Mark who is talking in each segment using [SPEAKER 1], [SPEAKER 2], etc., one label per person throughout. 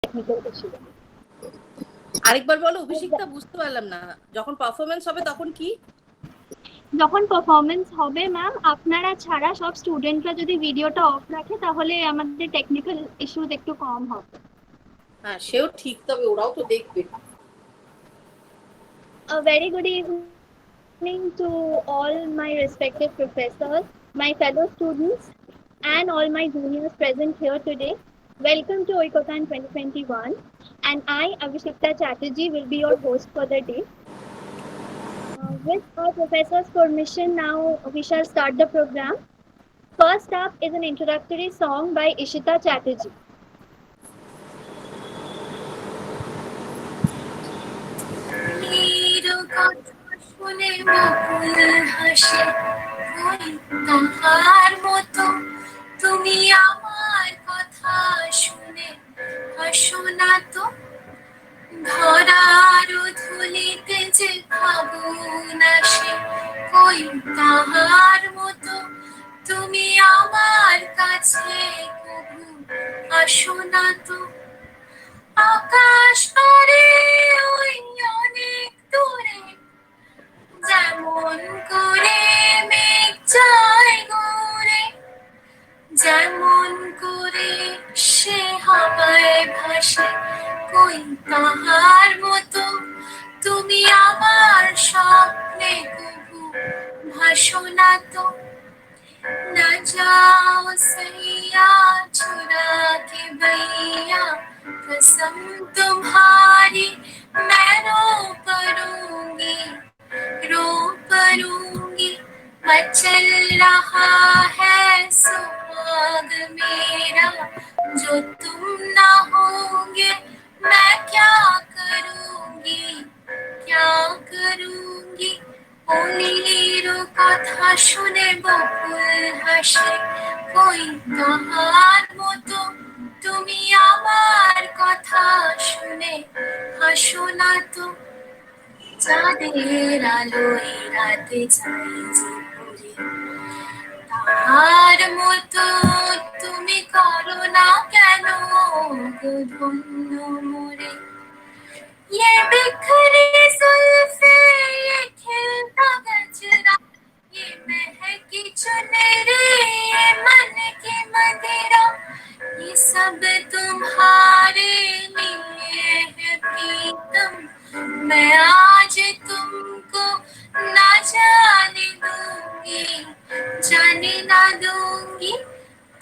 [SPEAKER 1] Technical ছিল।
[SPEAKER 2] আরেকবার বলো অভিষিক্তা, বুঝতে পারলাম না। যখন পারফরমেন্স হবে তখন কি?
[SPEAKER 1] যখন পারফরমেন্স হবে ম্যাম, আপনারা ছাড়া সব স্টুডেন্টরা যদি ভিডিওটা অফ রাখে তাহলে আমাদের টেকনিক্যাল ইস্যুস একটু কম হবে।
[SPEAKER 2] হ্যাঁ সেও ঠিক, তবে ওরাও তো দেখবে।
[SPEAKER 1] A very good evening to all my respected professors, my fellow students, and all my juniors present here today. Welcome to Oikotan 2021, and I, Avishikta Chatterjee, will be your host for the day. With our professor's permission, now we shall start the program. First up is an introductory song by Ishita Chatterjee.
[SPEAKER 3] শুনে বকুল হাসে, ওই তাহার মতো তুমি আমার কথা শুনে হাসো না তো। ধরার ধুলিতে যে ফাগুন আসে, ওই তাহার মতো তুমি আমার কাছে কবু আসো না তো। আকাশ পারে ওই অনেক দূরে, যেমন করে মেঘ যায় ঘুরে, যেমন করে সে হাওয়ায় ভাসে, কই তাহার মতো তুমি আমার স্বপ্নে কবু ভাসো না তো। না যাও सैया चुरा के भैया, कसम तुम्हारी मैं रो परूंगी, मचल रहा है सुहाग मेरा, जो तुम ना होंगे मैं क्या करूंगी। অনির কথা শুনে বকুল হাসে, কই তাহার মতো তুমি আমার কথা শুনে হাসো না তো। চাঁদের আলোয় রাতে যাই যে ঘুরে, তাহার মতো তুমি করো না কেন গো ধন্য মোরে। ये बिखरी जुल्फे, ये खिलता गजरा, ये महकी चुनरी, ये मन की मदिरा, ये सब तुम्हारे लिए है प्रीतम। मैं आज तुमको ना दूंगी,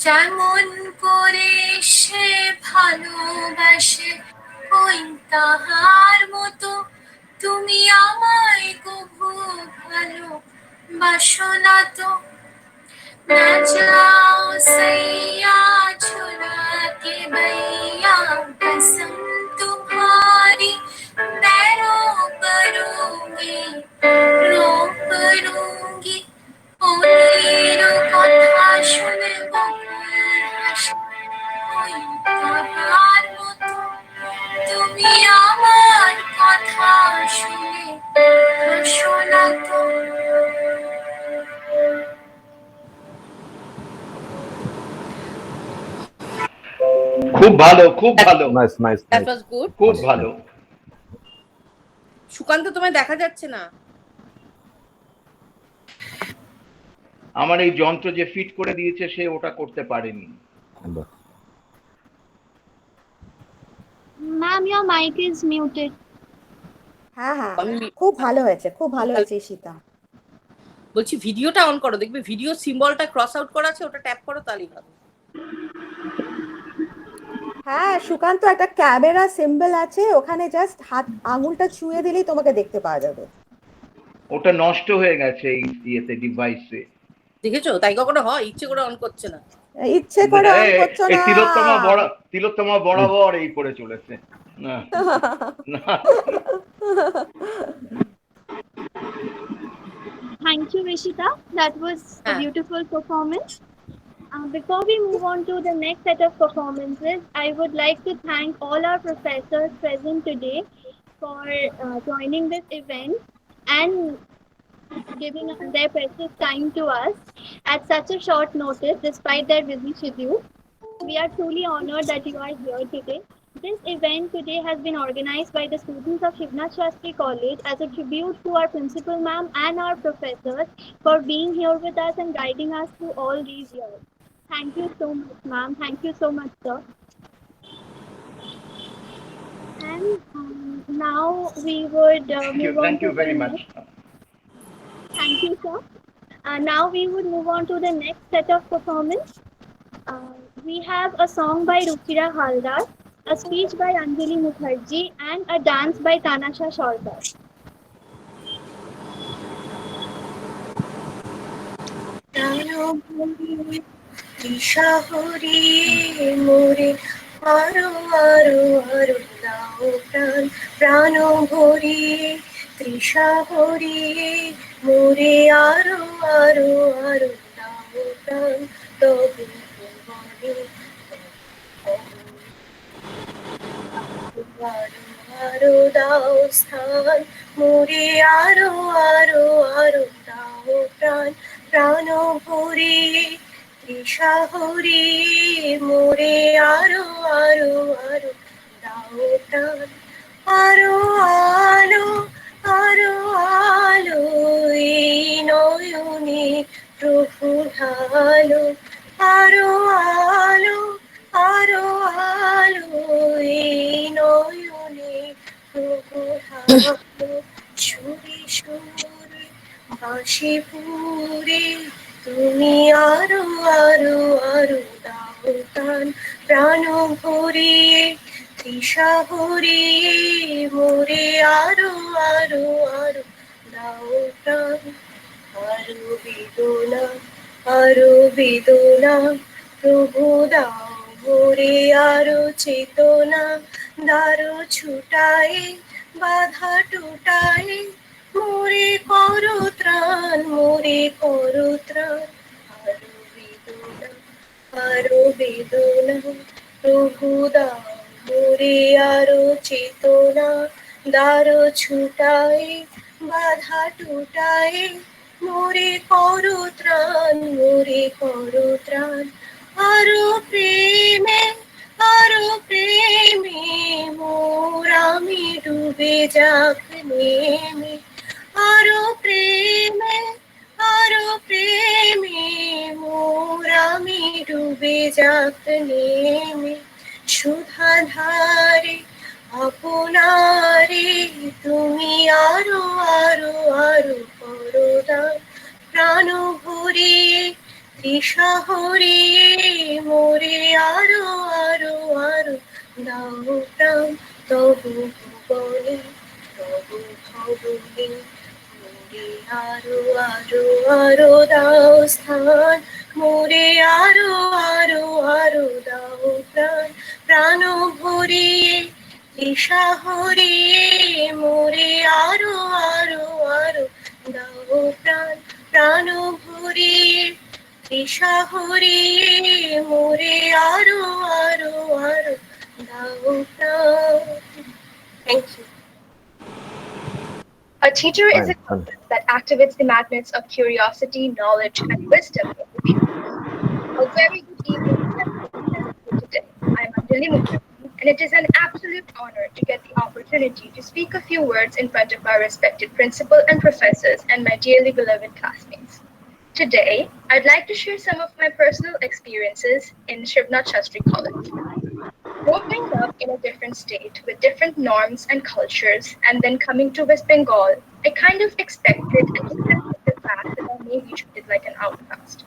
[SPEAKER 3] যেমন করে সে ভালোবাসে, ওই তাহার মতো তুমি আমায় কবু ভালোবাসো না তো। না যাও सैया चुरा के भैया, कसम तुम्हारी मैं रो परूंगी। অনির কথা শুনে বকুল হাসে, ওই তাহার মতো তুমি আমার কথা শুনে হাসো না তো।
[SPEAKER 4] খুব ভালো, খুব ভালো,
[SPEAKER 5] nice nice
[SPEAKER 2] that was good,
[SPEAKER 4] খুব ভালো।
[SPEAKER 2] সুকান্ত তোমায় দেখা যাচ্ছে না।
[SPEAKER 4] আমার এই যন্ত্র যে ফিট করে দিয়েছে সে ওটা করতে পারেনি।
[SPEAKER 1] Ma'am, your mic is muted.
[SPEAKER 6] হ্যাঁ হ্যাঁ, খুব ভালো হয়েছে, খুব ভালো হয়েছে ঈশিতা।
[SPEAKER 2] বলছি ভিডিওটা অন করো, দেখবে ভিডিও সিম্বলটা ক্রস আউট করা আছে, ওটা ট্যাপ করো, তাহলেই হবে।
[SPEAKER 6] হ্যাঁ সুকান্ত, একটা ক্যামেরা সিম্বল আছে ওখানে, জাস্ট হাত আঙুলটা ছুঁয়ে দিলেই তোমাকে দেখতে পাওয়া যাবে।
[SPEAKER 4] ওটা নষ্ট হয়ে গেছে এই ইয়েতে, ডিভাইসে।
[SPEAKER 2] দেখেছো, তাই কখনো হয়? ইচ্ছে করে অন করছে না।
[SPEAKER 6] ইচ্ছে করে অন করছো না।
[SPEAKER 4] তিলোত্তমা বরাবর এই করে চলেছে।
[SPEAKER 1] Thank you, Rishita. That was a beautiful performance. Before we move on to the next set of performances, I would like to thank all our professors present today for joining this event and giving their precious time to us at such a short notice despite their busy schedule. We are truly honored that you are here today. This event today has been organized by the students of Shivnath Shastri College as a tribute to our principal ma'am and our professors for being here with us and guiding us through all these years. Thank you so much, ma'am. Thank you so much, sir. And now we would move on
[SPEAKER 4] Thank
[SPEAKER 1] to
[SPEAKER 4] you
[SPEAKER 1] the
[SPEAKER 4] very
[SPEAKER 1] next.
[SPEAKER 4] much.
[SPEAKER 1] Thank you, sir. Now we would move on to the next set of performance. Uh, we have a song by Ruchira Haldar, a speech by Anjali Mukherjee, and a dance by Tanasha Sholkar.
[SPEAKER 3] দিশাহরি মোরে আরো আরো আরো দাও প্রাণ প্রাণ ভরি তৃষা ভরি মোরে আরো আরো আরো দাও প্রাণ তবু ভুবনে আরো আরো দাও স্থান মোরে আরো আরো আরো দাও প্রাণ প্রাণ ভরি তৃষা হরি মোরে আরো আরো আরো দাও প্রাণ আরো আলো আরো আলো এই নয়নে প্রভু ঢালো আরো আলো আরো আলো এই নয়নে প্রভু ঢালো সুরে সুরে বাঁশি পুরে তুমি আরো আরো আরো দাও প্রাণ প্রাণ ভরিয়ে তৃষা ভরিয়ে মোরে আরো আরো আরো দাও প্রাণ আরো বেদনা আরো বেদনা প্রভু দাও মোরে আরো চেতনা দারো ছুটায় বাধা টুটায় মোরে করো ত্রাণ মোরে করো ত্রাণ আরো বেদনা প্রভু দাও মোরে আরো চেতনা দারো ছুটায় বাধা টুটায় মোরে করো ত্রাণ মোরে করো ত্রাণ আরো প্রেমে মোর আমি ডুবে যাক নেমে আরো প্রেমে মোর আমি ডুবে যাক নেমে সুধা ধারে আপনারে তুমি আরো আরো আরো করো দান প্রাণ ভরিয়ে তৃষা হরিয়ে মোরে আরো আরো আরো দাও প্রাণ তবু ভুবনে তবু ভবনে মোরে আরো আরো আরো দাও স্থান মোরে আরো আরো আরো দাও প্রাণ প্রাণ ভরিয়ে তৃষা হরিয়ে মোরে আরো আরো আরো দাও প্রাণ প্রাণ ভরিয়ে তৃষা হরিয়ে মোরে আরো আরো আরো দাও প্রাণ। Thank you. A teacher is a compass that activates the magnets of curiosity, knowledge, and wisdom in the pupils. A very good evening to everyone present here today. I'm Anjali Mukherjee, and it is an absolute honor to get the opportunity to speak a few words in front of our respected principal and professors and my dearly beloved classmates. Today, I'd like to share some of my personal experiences in Shivnath Shastri College. Growing up in a different state with different norms and cultures, and then coming to West Bengal, I kind of expected and accepted the fact that I may be treated like an outcast,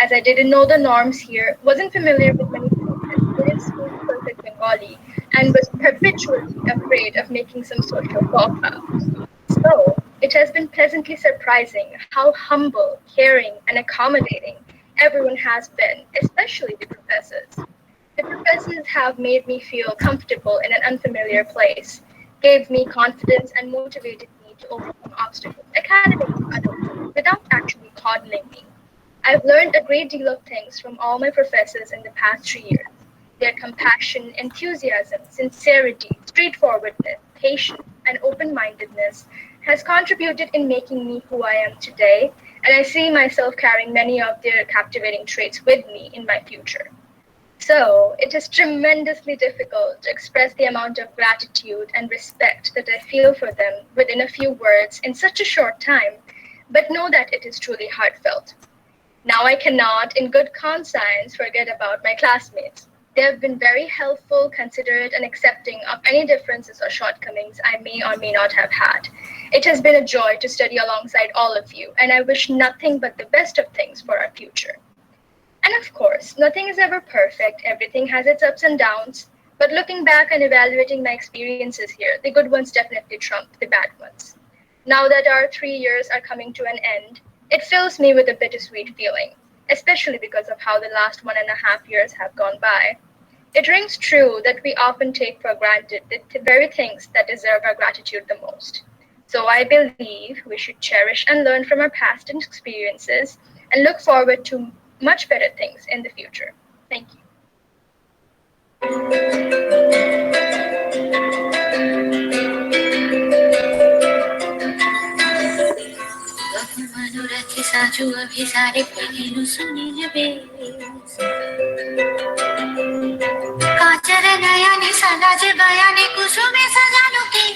[SPEAKER 3] as I didn't know the norms here, wasn't familiar with many places, didn't speak perfect Bengali, and was perpetually afraid of making some social faux pas. So, it has been pleasantly surprising how humble, caring, and accommodating everyone has been, especially the professors. The professors have made me feel comfortable in an unfamiliar place, gave me confidence, and motivated me to overcome obstacles, academic and otherwise, without actually coddling me. I've learned a great deal of things from all my professors in the past 3 years. Their compassion, enthusiasm, sincerity, straightforwardness, patience, and open-mindedness has contributed in making me who I am today, and I see myself carrying many of their captivating traits with me in my future. So it is tremendously difficult to express the amount of gratitude and respect that I feel for them within a few words in such a short time, but know that it is truly heartfelt. Now I cannot, in good conscience, forget about my classmates. They have been very helpful, considerate, and accepting of any differences or shortcomings I may or may not have had. It has been a joy to study alongside all of you, and I wish nothing but the best of things for our future. And of course, nothing is ever perfect, everything has its ups and downs, but looking back and evaluating my experiences here, the good ones definitely trump the bad ones. Now that our 3 years are coming to an end, it fills me with a bittersweet feeling, especially because of how the last 1.5 years have gone by. It rings true that we often take for granted the very things that deserve our gratitude the most. So I believe we should cherish and learn from our past experiences and look forward to much better things in the future. Thank you.
[SPEAKER 5] मनोरथ साजु अभिसारे पहिलो Sunil base काचर नयने सदाज बयाने कुसुमे सजानो के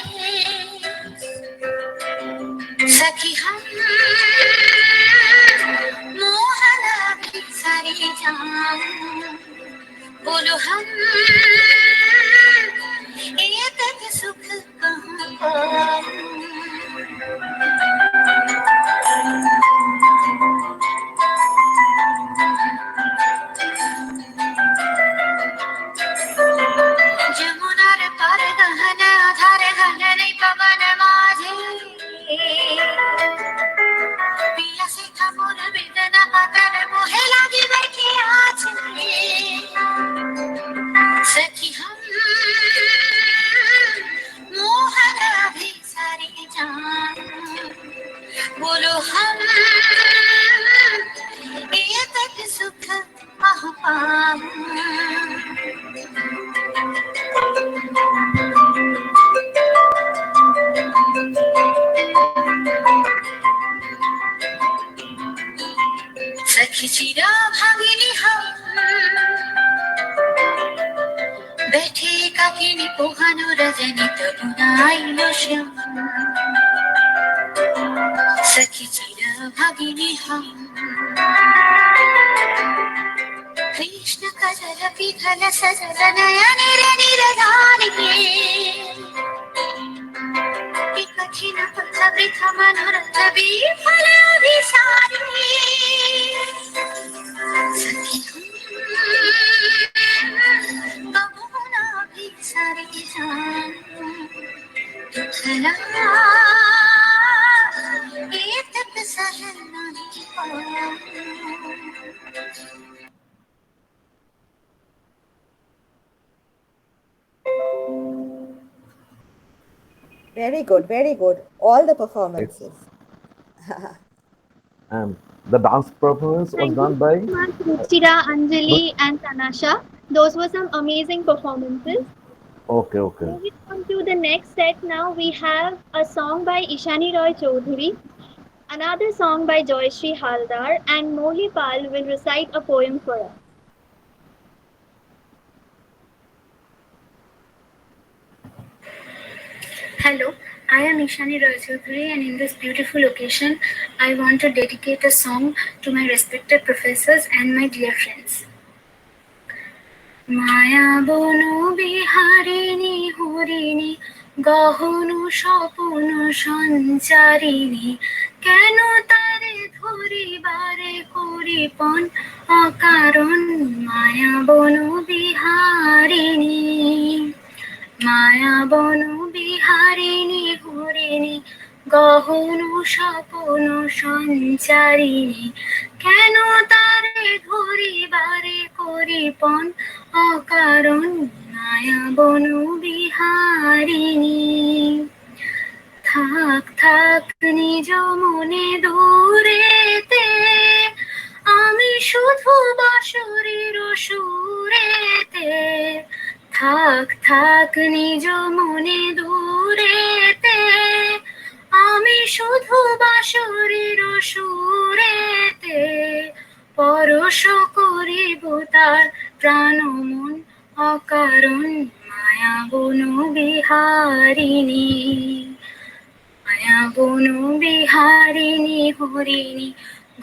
[SPEAKER 5] सखी हम मोहन अभिसारे जान बोलो हम ये तक सुख कहाँ पाऊं जमुनार पार गहन आधार घन नहीं पवन माझे पिया से खमोर वेदना आकर मोहे लागे बैठे आज सखी हम मोहन अभिसारी जान बोलो हम ये तक सुख कहाँ पाऊं सखी चिरा भागिनी हम बैठे काकिनी पोहानो रजनी तबुनाइलो श्याम सखी चिरा भागिनी हम कृष्ण कजल पिघल सजल नयन निरधान के कठिन पथ वृथ मनोरथ विफल अभिसारी सखी कबूना अभिसारी जान दुखला ये तक सहन नहीं पाऊं
[SPEAKER 6] Very good, very good. All the performances.
[SPEAKER 7] The dance performance was
[SPEAKER 1] Thank
[SPEAKER 7] done
[SPEAKER 1] you
[SPEAKER 7] by
[SPEAKER 1] so much, Ruchira, Anjali, and Tanasha. Those were some amazing performances.
[SPEAKER 7] okay.
[SPEAKER 1] Moving on to the next set now, we have a song by Ishani Roy Chaudhary, another song by Joyshri Haldar, and Molly Pal will recite a poem for us.
[SPEAKER 5] Hello, I am Ishani Roy Chaudhary, and in this beautiful occasion, I want to dedicate a song to my respected professors and my dear friends. Maya bono biharini horini গহনু স্বপ্ন সঞ্চারিণী কেন তারে ধরিবারে করিপন অকারণ মায়া বন বিহারিণী মায়া বন বিহারিণী হরিণী গহনু স্বপ্ন সঞ্চারিণী কেন তারে ধরিবারে করিপন অকারণ মায়া বন বিহারিণী থাক থাক নিজ মনে দূরেতে আমি শুধু বাঁশরীর সুরেতে থাক থাক নিজ মনে দূরেতে আমি শুধু বাঁশরীর সুরেতে পরশ করিব তার প্রাণ মন অকারণ মায়া বন বিহারিণী, মায়া বন বিহারিণী হরিণী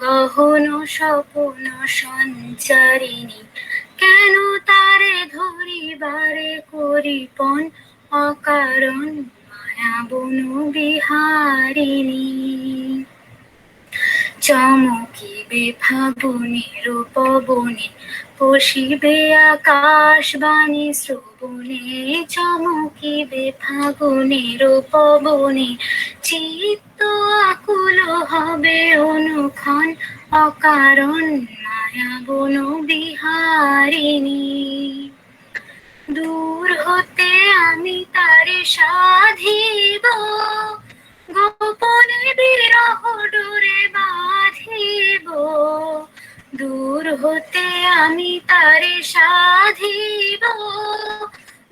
[SPEAKER 5] গহন স্বপন সঞ্চারিণী, কেন তারে ধরিবারে করিপন অকারণ মায়া বন বিহারিণী। চমকিবে ফাগুনের পবনে পশিবে আকাশবাণী শ্রবণে, চমকিবে ফাগুনের পবনে চিত্ত আকুল হবে অনুক্ষণ অকারণ মায়া বন বিহারিণী। দূর হতে আমি তারে সাধিব গোপনে বিরহ ডোরে বাঁধিব, দূর হতে আমি তারে সাধিব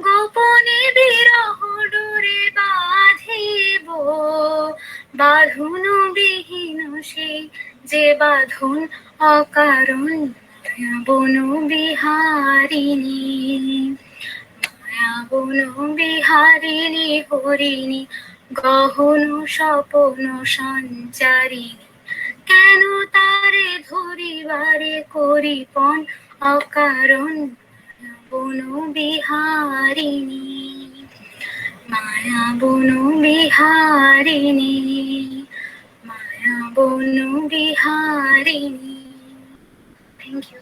[SPEAKER 5] গোপনে বিরহ ডোরে বাঁধিব, বাঁধন বিহীন সেই যে বাঁধন অকারণ মায়া বন বিহারিণী, মায়া বন বিহারিণী হরিণী গহন স্বপন সঞ্চারিণী, কেন তারে ধরিবারে করিপন অকারণ মায়া বন বিহারিণী, মায়া বন বিহারিণী, মায়া বন বিহারিণী। Thank you.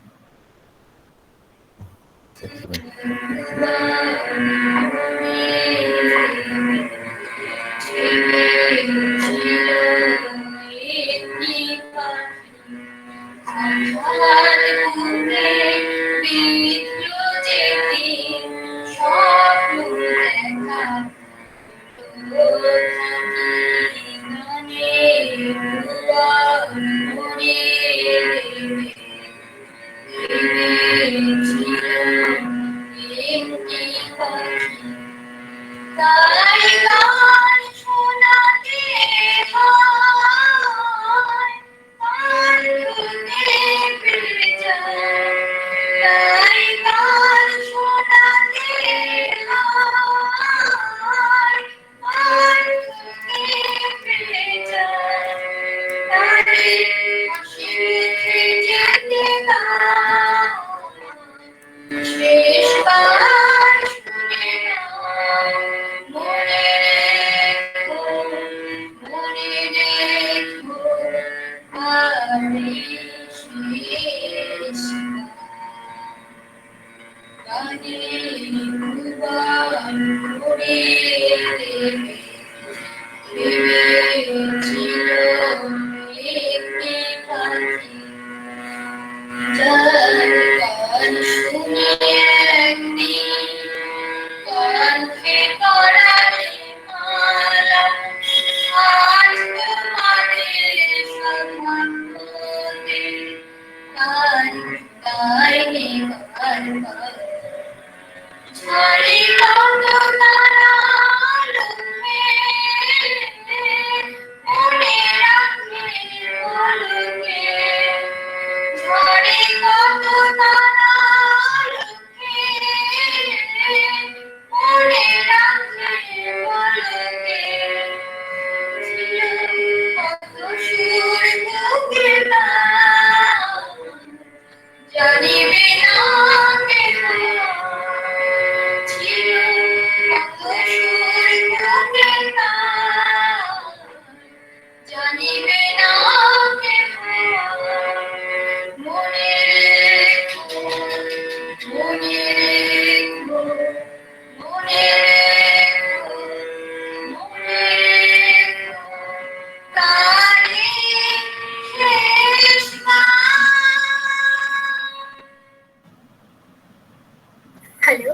[SPEAKER 5] Hello,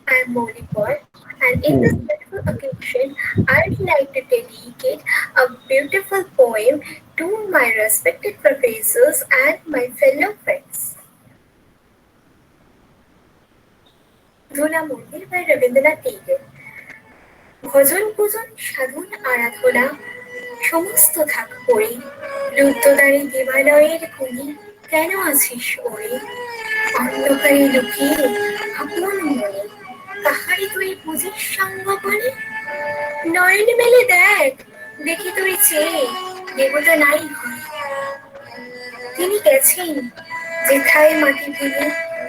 [SPEAKER 5] I'm Molly Paul, and in this beautiful occasion, I'd like to dedicate a beautiful poem to my respected professors and my fellow friends. ধুলা মন্দির by রবীন্দ্রনাথ ঠাকুর। ভজন পূজন সাধন আরাধনা সমস্ত থাক পড়ে রুদ্রদ্বারে দেবালয়ের কোণে কেন আছিস ওরে অন্ধকারে লুকিয়ে আপন মনে কাহারি তুই বুঝিস সঙ্গ করে নয়ন মেলে দেখ দেখি তুই চেয়ে দেবতা নাই ঘরে তিনি গেছেন যেথায় মাটি ভেঙে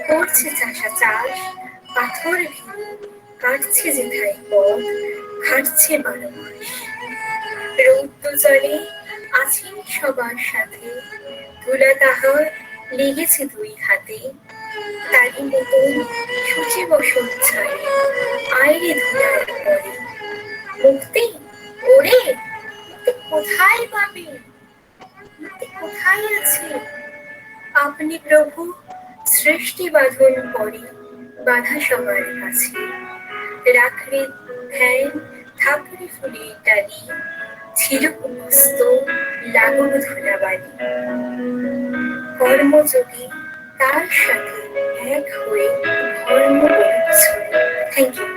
[SPEAKER 5] করছে চাষা চাষ পাথর ভেঙে কাটছে যেথায় পথ ঘাটছে 12 মাস রৌদ্র জলে আছেন সবার সাথে ধুলা তাহার লেগেছে 2 হাতে তারই মতন সূচি বসন ছাড়ে আয়রে ধুলার পরে মুক্তি ওরে মুক্তি কোথায় পাবে মুক্তি কোথায় আছে আপনি প্রভু সৃষ্টি বাঁধন করে বাধা সবার কাছে রাখরে ধ্যান থাপড়ে ফুলের ডালি চিরকুমস্ত লাগুন ধুলাবালি কর্মযোগী তার সাথে এক হয়ে ধর্ম thank you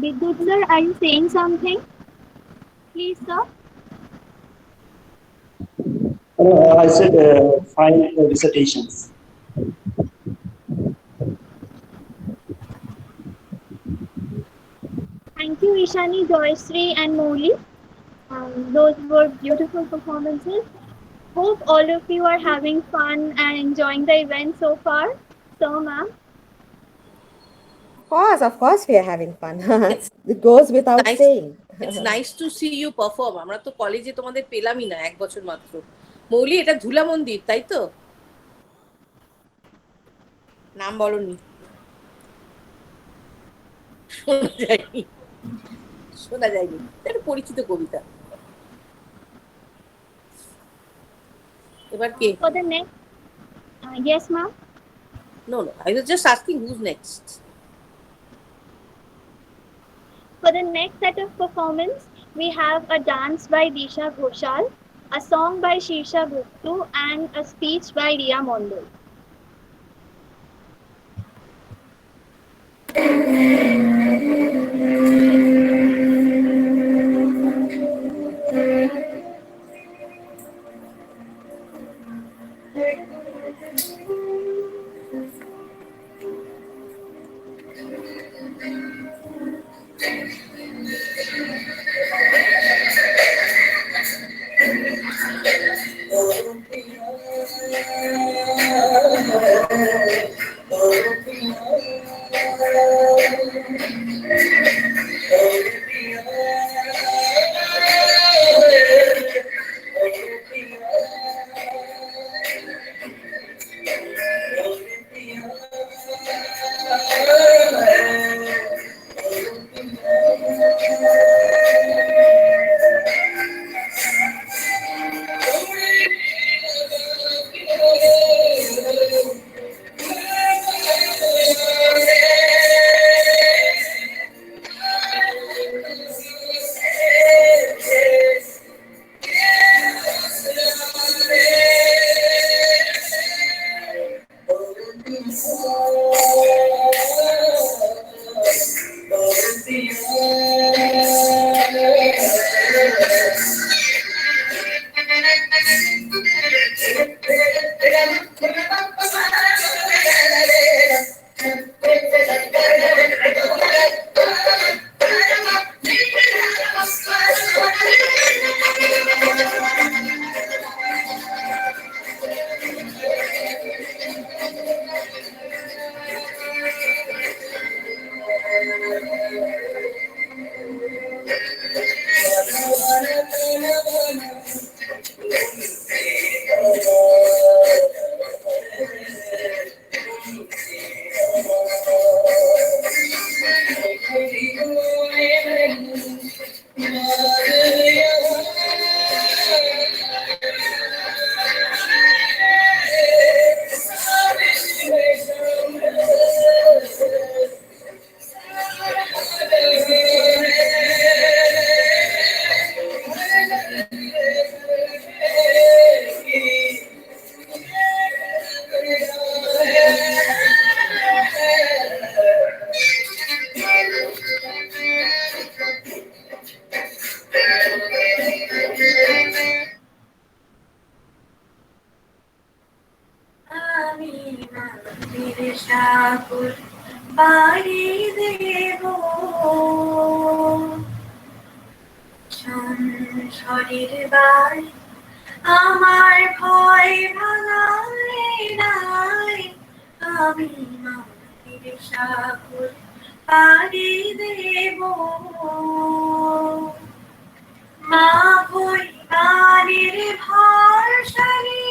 [SPEAKER 1] Vidyut sir, are you saying something? Please, sir.
[SPEAKER 8] I said 5 dissertations.
[SPEAKER 1] Thank you, Ishani, Joyashree, and Moli. Those were beautiful performances. Hope all of you are having fun and enjoying the event so far. So, ma'am.
[SPEAKER 6] Of course, we are having fun. It goes without
[SPEAKER 2] nice.
[SPEAKER 6] saying.
[SPEAKER 2] It's nice to see you perform. আমরা তো কলেজে তোমাদের পেলামই না 1 বছর মাত্র। মৌলি, এটা ধুলা মন্দির, তাই তো? নাম বলনি। শোনা যায়নি। এটা পরিচিত কবিতা। এবার কে?
[SPEAKER 1] For the next, yes, ma'am.
[SPEAKER 2] No, I was just asking who's next.
[SPEAKER 1] For the next set of performance, we have a dance by Disha Ghoshal, a song by Shirsha Guptu, and a speech by Ria Mondol.
[SPEAKER 5] সাগর পাড়ি দেব সংসারের বাড়ি আমার ভয় ভাঙায় নাই আমি মাটির সাগর পাড়ি দেব মা বই বাড়ির ভাষারে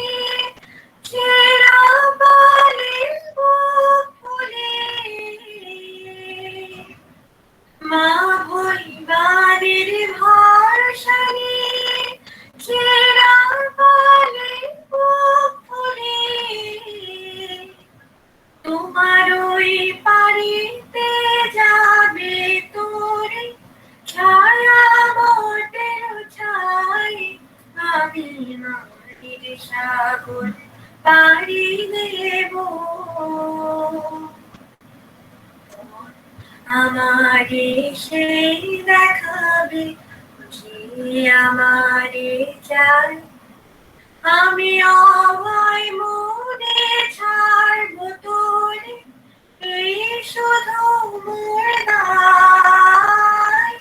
[SPEAKER 5] চেরা বালির বুক ফুলে মা বই বাড়ির ভাষারে চেরা বালির বুক ফুলে তোমার ওই পারিতে যাবে তোরে ছায়া মোটের ছাই আমি মাটির সাগর পাড়ি দেব আমারে সেই দেখাবে যে আমারে চায় আমি অভয় মনে ছাড়ব তোরে এই শুধু মোর দায়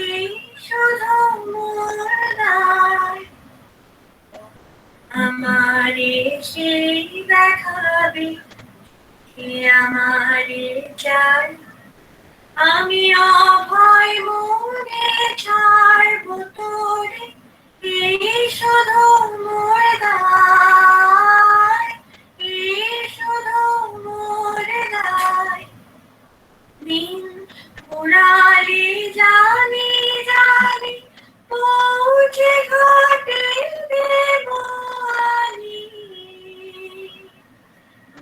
[SPEAKER 5] এই শুধু মোর দায় আমারে সেই দেখাবে যে আমারে চায় আমি অভয় মনে ছাড়ব তোরে এই শুধু মোর দায় এই শুধু মোর দায় দিন পুরালি জানি জানি পৌঁছে ঘাটে দেবানি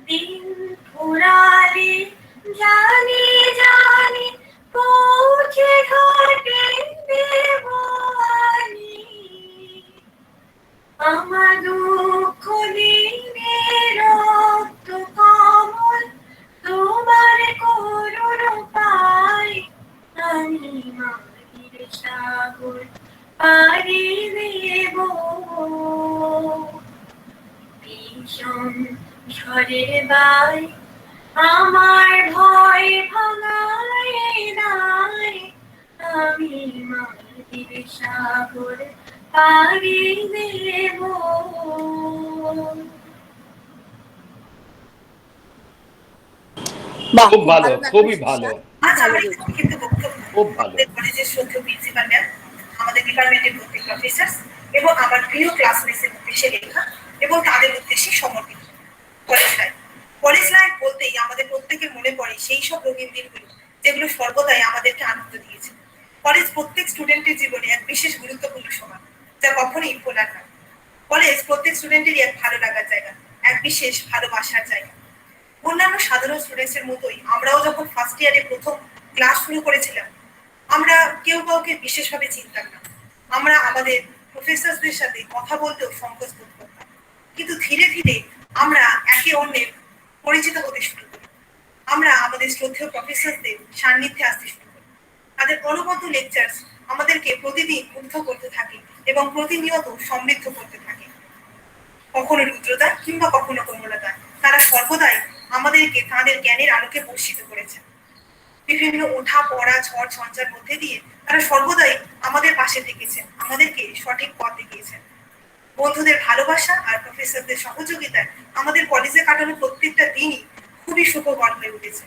[SPEAKER 5] দিন পুরালি জানি জানি পৌঁছে ঘাটে দেবানি আমার দুঃখ দিনে রক্ত কমল তোমার করুণ পায় আমি মাটির সাগর পাড়ি দেব ভীষণ ঝড়ের বাই আমার ভয় ভাঙায় নাই আমি মাটির সাগর পাড়ি দেব
[SPEAKER 2] বাহ,
[SPEAKER 4] খুব ভালো,
[SPEAKER 2] লাগলো
[SPEAKER 4] খুবই
[SPEAKER 2] শিক্ষা।
[SPEAKER 4] ভালো,
[SPEAKER 9] আজ
[SPEAKER 2] ভালো
[SPEAKER 9] আমার
[SPEAKER 2] বলছো।
[SPEAKER 9] লিখিত বক্তব্য
[SPEAKER 4] খুব ভালো।
[SPEAKER 9] আমাদের কলেজের শ্রদ্ধেয় প্রিন্সিপাল ম্যাম, আমাদের ডিপার্টমেন্টের প্রত্যেক প্রফেসর এবং আমার প্রিয় ক্লাসমেটসের উদ্দেশ্যে লেখা এবং তাদের উদ্দেশ্যে সমর্পিত। কলেজ লাইফ কলেজ লাইফ বলতেই আমাদের প্রত্যেকের মনে পড়ে সেই সব রঙিন দিনগুলো যেগুলো সর্বদাই আমাদেরকে আনন্দ দিয়েছে। কলেজ প্রত্যেক স্টুডেন্টের জীবনে এক বিশেষ গুরুত্বপূর্ণ সময়, যা কখনোই ভোলার নয়। কলেজ প্রত্যেক স্টুডেন্টেরই এক ভালো লাগার জায়গা, এক বিশেষ ভালোবাসার জায়গা। অন্যান্য সাধারণ স্টুডেন্টসের মতোই আমরাও যখন ফার্স্ট ইয়ারে প্রথম ক্লাস শুরু করেছিলাম, আমরা কেউ কাউকে বিশেষভাবে চিনতাম না। আমরা আমাদের প্রফেসরদের সাথে কথা বলতেও সংকোচ বোধ করতাম। কিন্তু ধীরে ধীরে আমরা একে অন্যের পরিচিত হতে শুরু করি। আমরা আমাদের শ্রদ্ধেয় প্রফেসরদের সান্নিধ্যে আসতে শুরু করি। তাদের অনবদ্য লেকচার্স আমাদেরকে প্রতিদিন মুগ্ধ করতে থাকে এবং প্রতিনিয়ত সমৃদ্ধ করতে থাকে। কখনো রুদ্রতা কিংবা কখনো কোমলতা, তারা সর্বদাই আমাদেরকে তাদের জ্ঞানের আলোকে বর্ষিত করেছে। বিভিন্ন ওঠা পড়া ঝড় ঝঞ্ঝার মধ্যে দিয়ে তারা সর্বদাই আমাদের পাশে থেকেছেন, আমাদেরকে সঠিক পথ দেখিয়েছেন। বন্ধুদের ভালোবাসা আর প্রফেসরদের সহযোগিতায় আমাদের কলেজে কাটানো প্রত্যেকটা দিনই খুবই সুখকর হয়ে উঠেছে।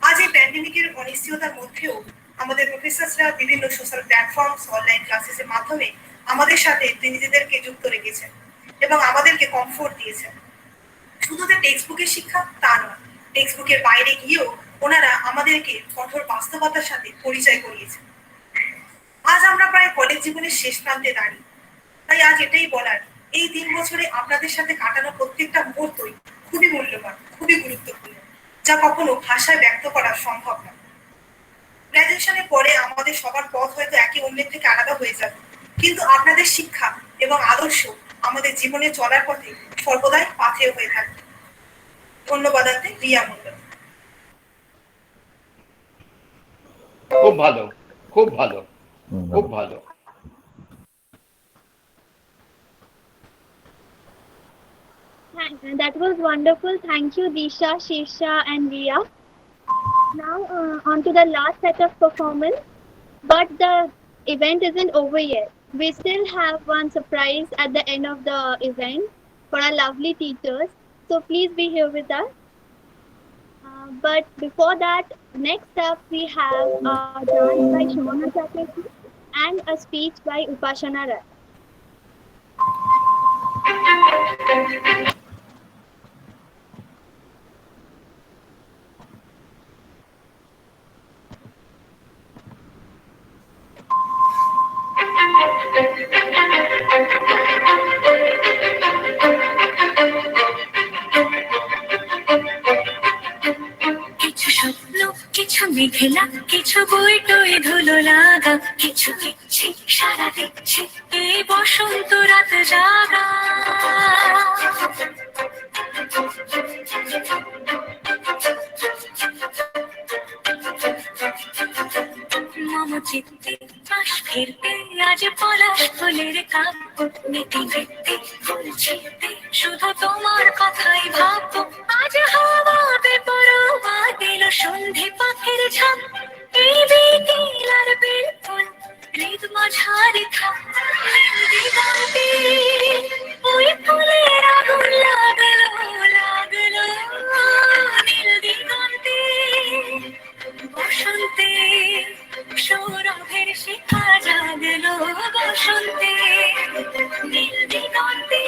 [SPEAKER 9] আজ এই প্যান্ডেমিকের অনিশ্চয়তার মধ্যেও আমাদের প্রফেসররা বিভিন্ন সোশ্যাল প্ল্যাটফর্মস, অনলাইন ক্লাসেসের মাধ্যমে আমাদের সাথে নিজেদেরকে যুক্ত রেখেছেন এবং আমাদেরকে কমফোর্ট দিয়েছেন। শুধু যে টেক্সট বুকের শিক্ষা তা নয়, টেক্সট বুকের বাইরে গিয়েও ওনারা আমাদেরকে কঠোর বাস্তবতার সাথে পরিচয় করিয়েছেন। আজ আমরা প্রায় কলেজ জীবনের শেষ প্রান্তে দাঁড়িয়ে, তাই আজ এটাই বলার, এই 3 বছরে আপনাদের সাথে কাটানো প্রত্যেকটা মুহূর্তই খুবই মূল্যবান, খুবই গুরুত্বপূর্ণ, যা কখনো ভাষায় ব্যক্ত করা সম্ভব নয়। গ্র্যাজুয়েশনের পরে আমাদের সবার পথ হয়তো একে অন্যের থেকে আলাদা হয়ে যাবে, কিন্তু আপনাদের শিক্ষা এবং আদর্শ আমাদের জীবনে চলার পথে সর্বদাই পাথেয় হয়ে থাকবে। ধন্যবাদ। রিয়া মন্ডল।
[SPEAKER 4] খুব ভালো, খুব ভালো, খুব ভালো।
[SPEAKER 1] Thank And that was wonderful. Thank you, Disha, Shirsha, and Ria. Now, on to the last set of performance. But the event isn't over yet. We still have one surprise at the end of the event for our lovely teachers. So please be here with us. But before that, next up we have a dance by Shimona Chatterjee and a speech by Upashana Rai.
[SPEAKER 10] কিছু স্বপ্ন কিছু মেঘলা কিছু বই টই ধুলো লাগা কিছু দিচ্ছি সারা দিচ্ছি এই বসন্ত রাত জাগা মম চিত্তে পাশ ফিরতে আজ পলাশ ফুলের কাব্য নীতি বৃত্তি ফুল ছিটতে শুধু তোমার কথাই ভাববো আজ হাওয়াতে পরোয়া দিল সন্ধে পাখির ঝাপ এই বিকেল আর বিলকুল হৃদ মাঝারে থাক দিগন্তে ওই ফুলের আগুন লাগলো লাগলো নীল দিগন্তে বসন্তে সৌরভের শিখা জাগলো বসন্তে নীল দিগন্তে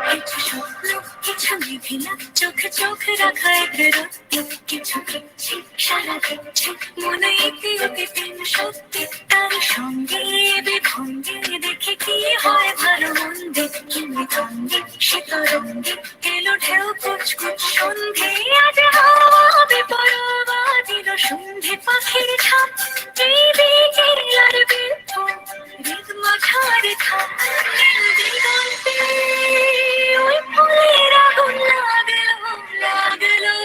[SPEAKER 10] কিছু স্বপ্ন কিছু মেঘলা চোখে চোখ রাখা এক রক্ত কিছু দিচ্ছি সারা দিচ্ছি মনে এতে ওতে তিন সত্যি তার সঙ্গে বিভঙ্গে দেখে কি হয় ভালো মন্দে কিনে তঙ্গে সে তরঙ্গে এলো ঢেউ কুচকুচ সন্ধে আজ হাওয়া পরোয়া দিল সন্ধে পাখির ঝাপ এই বিকেল আর বিলকুল হৃদ মাঝারে থাক দিগন্তে ওই ফুলের আগুন লাগলো লাগলো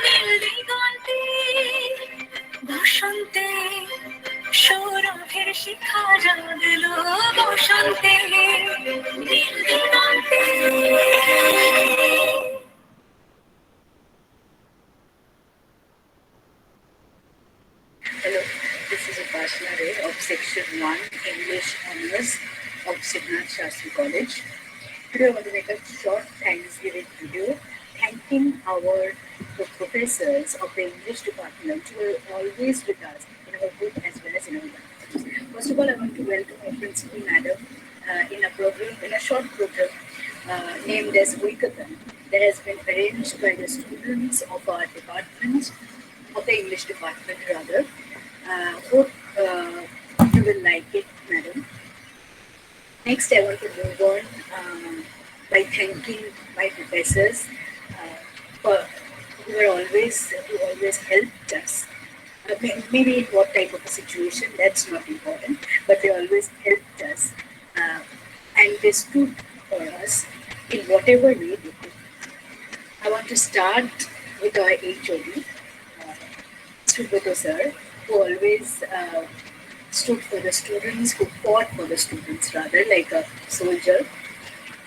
[SPEAKER 10] নীল দিগন্তে বসন্তে সৌরভের শিখা জাগলো বসন্তে নীল দিগন্তে
[SPEAKER 11] Hello, this is Upashana Rai of Section 1 English Honours of Siddharth Shastri College. Today I want to make a short Thanksgiving video thanking our professors of the English department who are always with us in our good as well as in our bad. First of all, I want to welcome our principal madam in a short program named as Oikotan that has been arranged by the students of our department, of the English department rather. Hope you will like it, madam. Next, I want to move on by thanking my professors who always helped us. Maybe in what type of a situation, that's not important, but they always helped us and they stood for us in whatever way they could. I want to start with our HOD, Subhato sir, who always stood for the students, who fought for the students rather, like a soldier.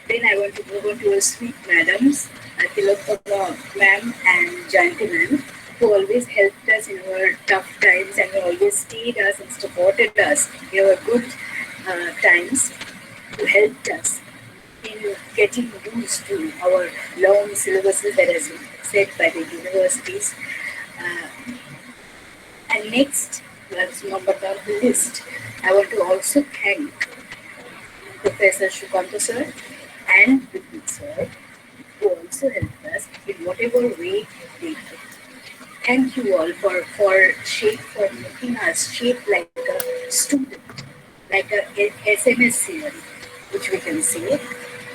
[SPEAKER 11] Then I want to move on to our sweet madams, Tilokama ma'am and Jayanti ma'am, who always helped us in our tough times and who always stayed us and supported us in our good times, who helped us in getting used to our long syllabuses that has been set by the universities. And next, let's number down the list. I want to also thank Professor Shukanta sir and Vipin sir, who also helped us in whatever way they could. Thank you all for making us shape like a student, like a SMS series, which we can say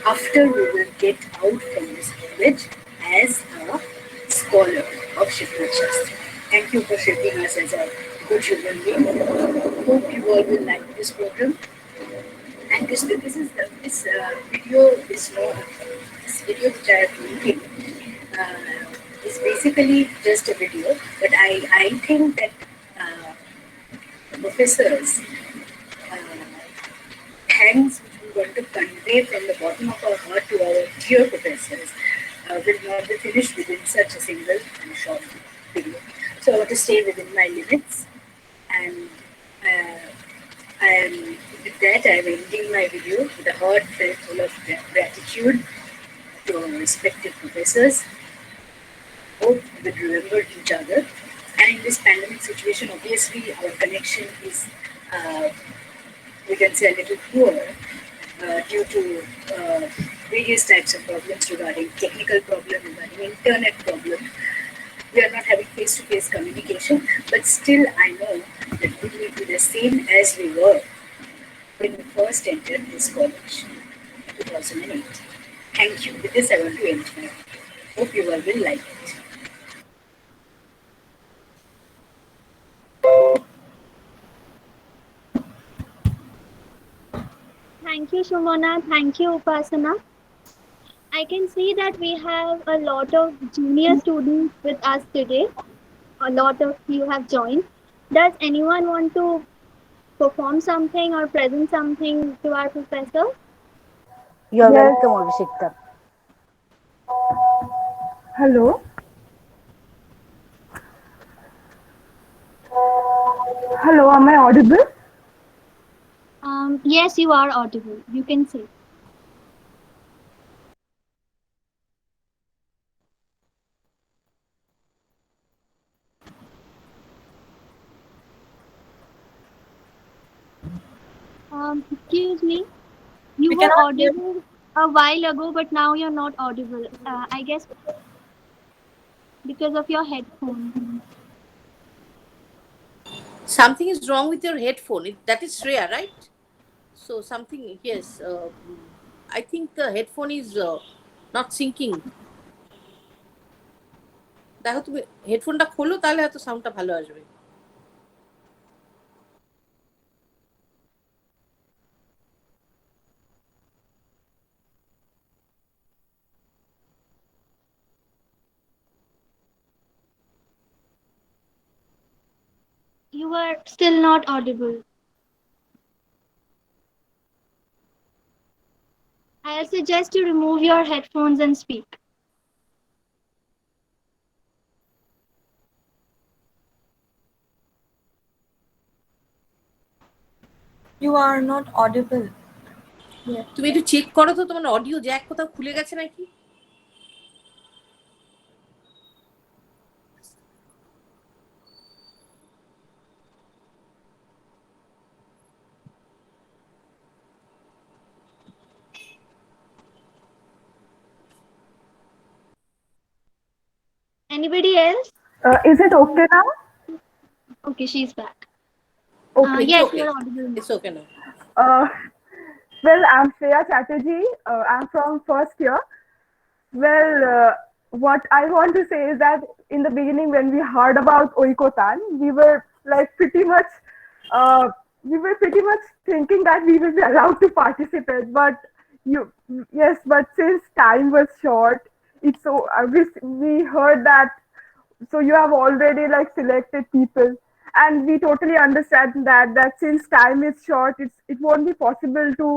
[SPEAKER 11] after we will get out from this college as a scholar of Shikshana Shastri. Thank you for shaping us as a good human being. Hope you all will like this program. And this video which I am making is basically just a video, but I think that professors thanks which we want to convey say from the bottom of our heart to our dear professors will not be finished within such a single and short video. So I want to stay within my limits, and with that I'm ending my video with a heart full of gratitude to our respective professors. Hope we will remember each other. And in this pandemic situation, obviously our connection is, we can say, a little poor due to various types of problems regarding technical problem, regarding internet problem. We are not having face-to-face communication, but still I know that we will be the same as we were when we first entered this college in 2008. Thank you. With this, I want to end my video. Hope you all will like it.
[SPEAKER 1] Thank you, Sumana. Thank you, Upasana. I can see that we have a lot of junior students with us today. A lot of you have joined. Does anyone want to perform something or present something to our professor?
[SPEAKER 6] You're welcome, Abhishekta.
[SPEAKER 12] Hello. Hello, am I audible?
[SPEAKER 1] Yes, you are audible. You can say. Excuse me. You were audible a while ago, but now you're not audible. I guess because of your headphone.
[SPEAKER 2] Something is wrong with your headphone. That is Shreya, right? So something, yes. I think the headphone is not syncing. দেখো তুমি হেডফোনটা খোলো, তাহলে হয়তো সাউন্ডটা ভালো আসবে।
[SPEAKER 1] You are still not audible. I suggest you remove your headphones and speak.
[SPEAKER 12] You are not audible.
[SPEAKER 2] তুমি একটু চেক করো তো তোমার অডিও জ্যাক কোথাও খুলে গেছে নাকি।
[SPEAKER 1] Anybody else?
[SPEAKER 12] Is it okay now?
[SPEAKER 1] Okay, she's back.
[SPEAKER 12] Okay.
[SPEAKER 1] Yes,
[SPEAKER 2] okay.
[SPEAKER 1] you're audible.
[SPEAKER 2] It's okay now.
[SPEAKER 12] Well, I'm Shreya Chatterjee. I'm from first year. Well, what I want to say is that in the beginning, when we heard about Oikotan, we were like pretty much thinking that we will be allowed to participate. But but since time was short, it's so we heard that. So you have already like selected people, and we totally understand that since time is short, it won't be possible to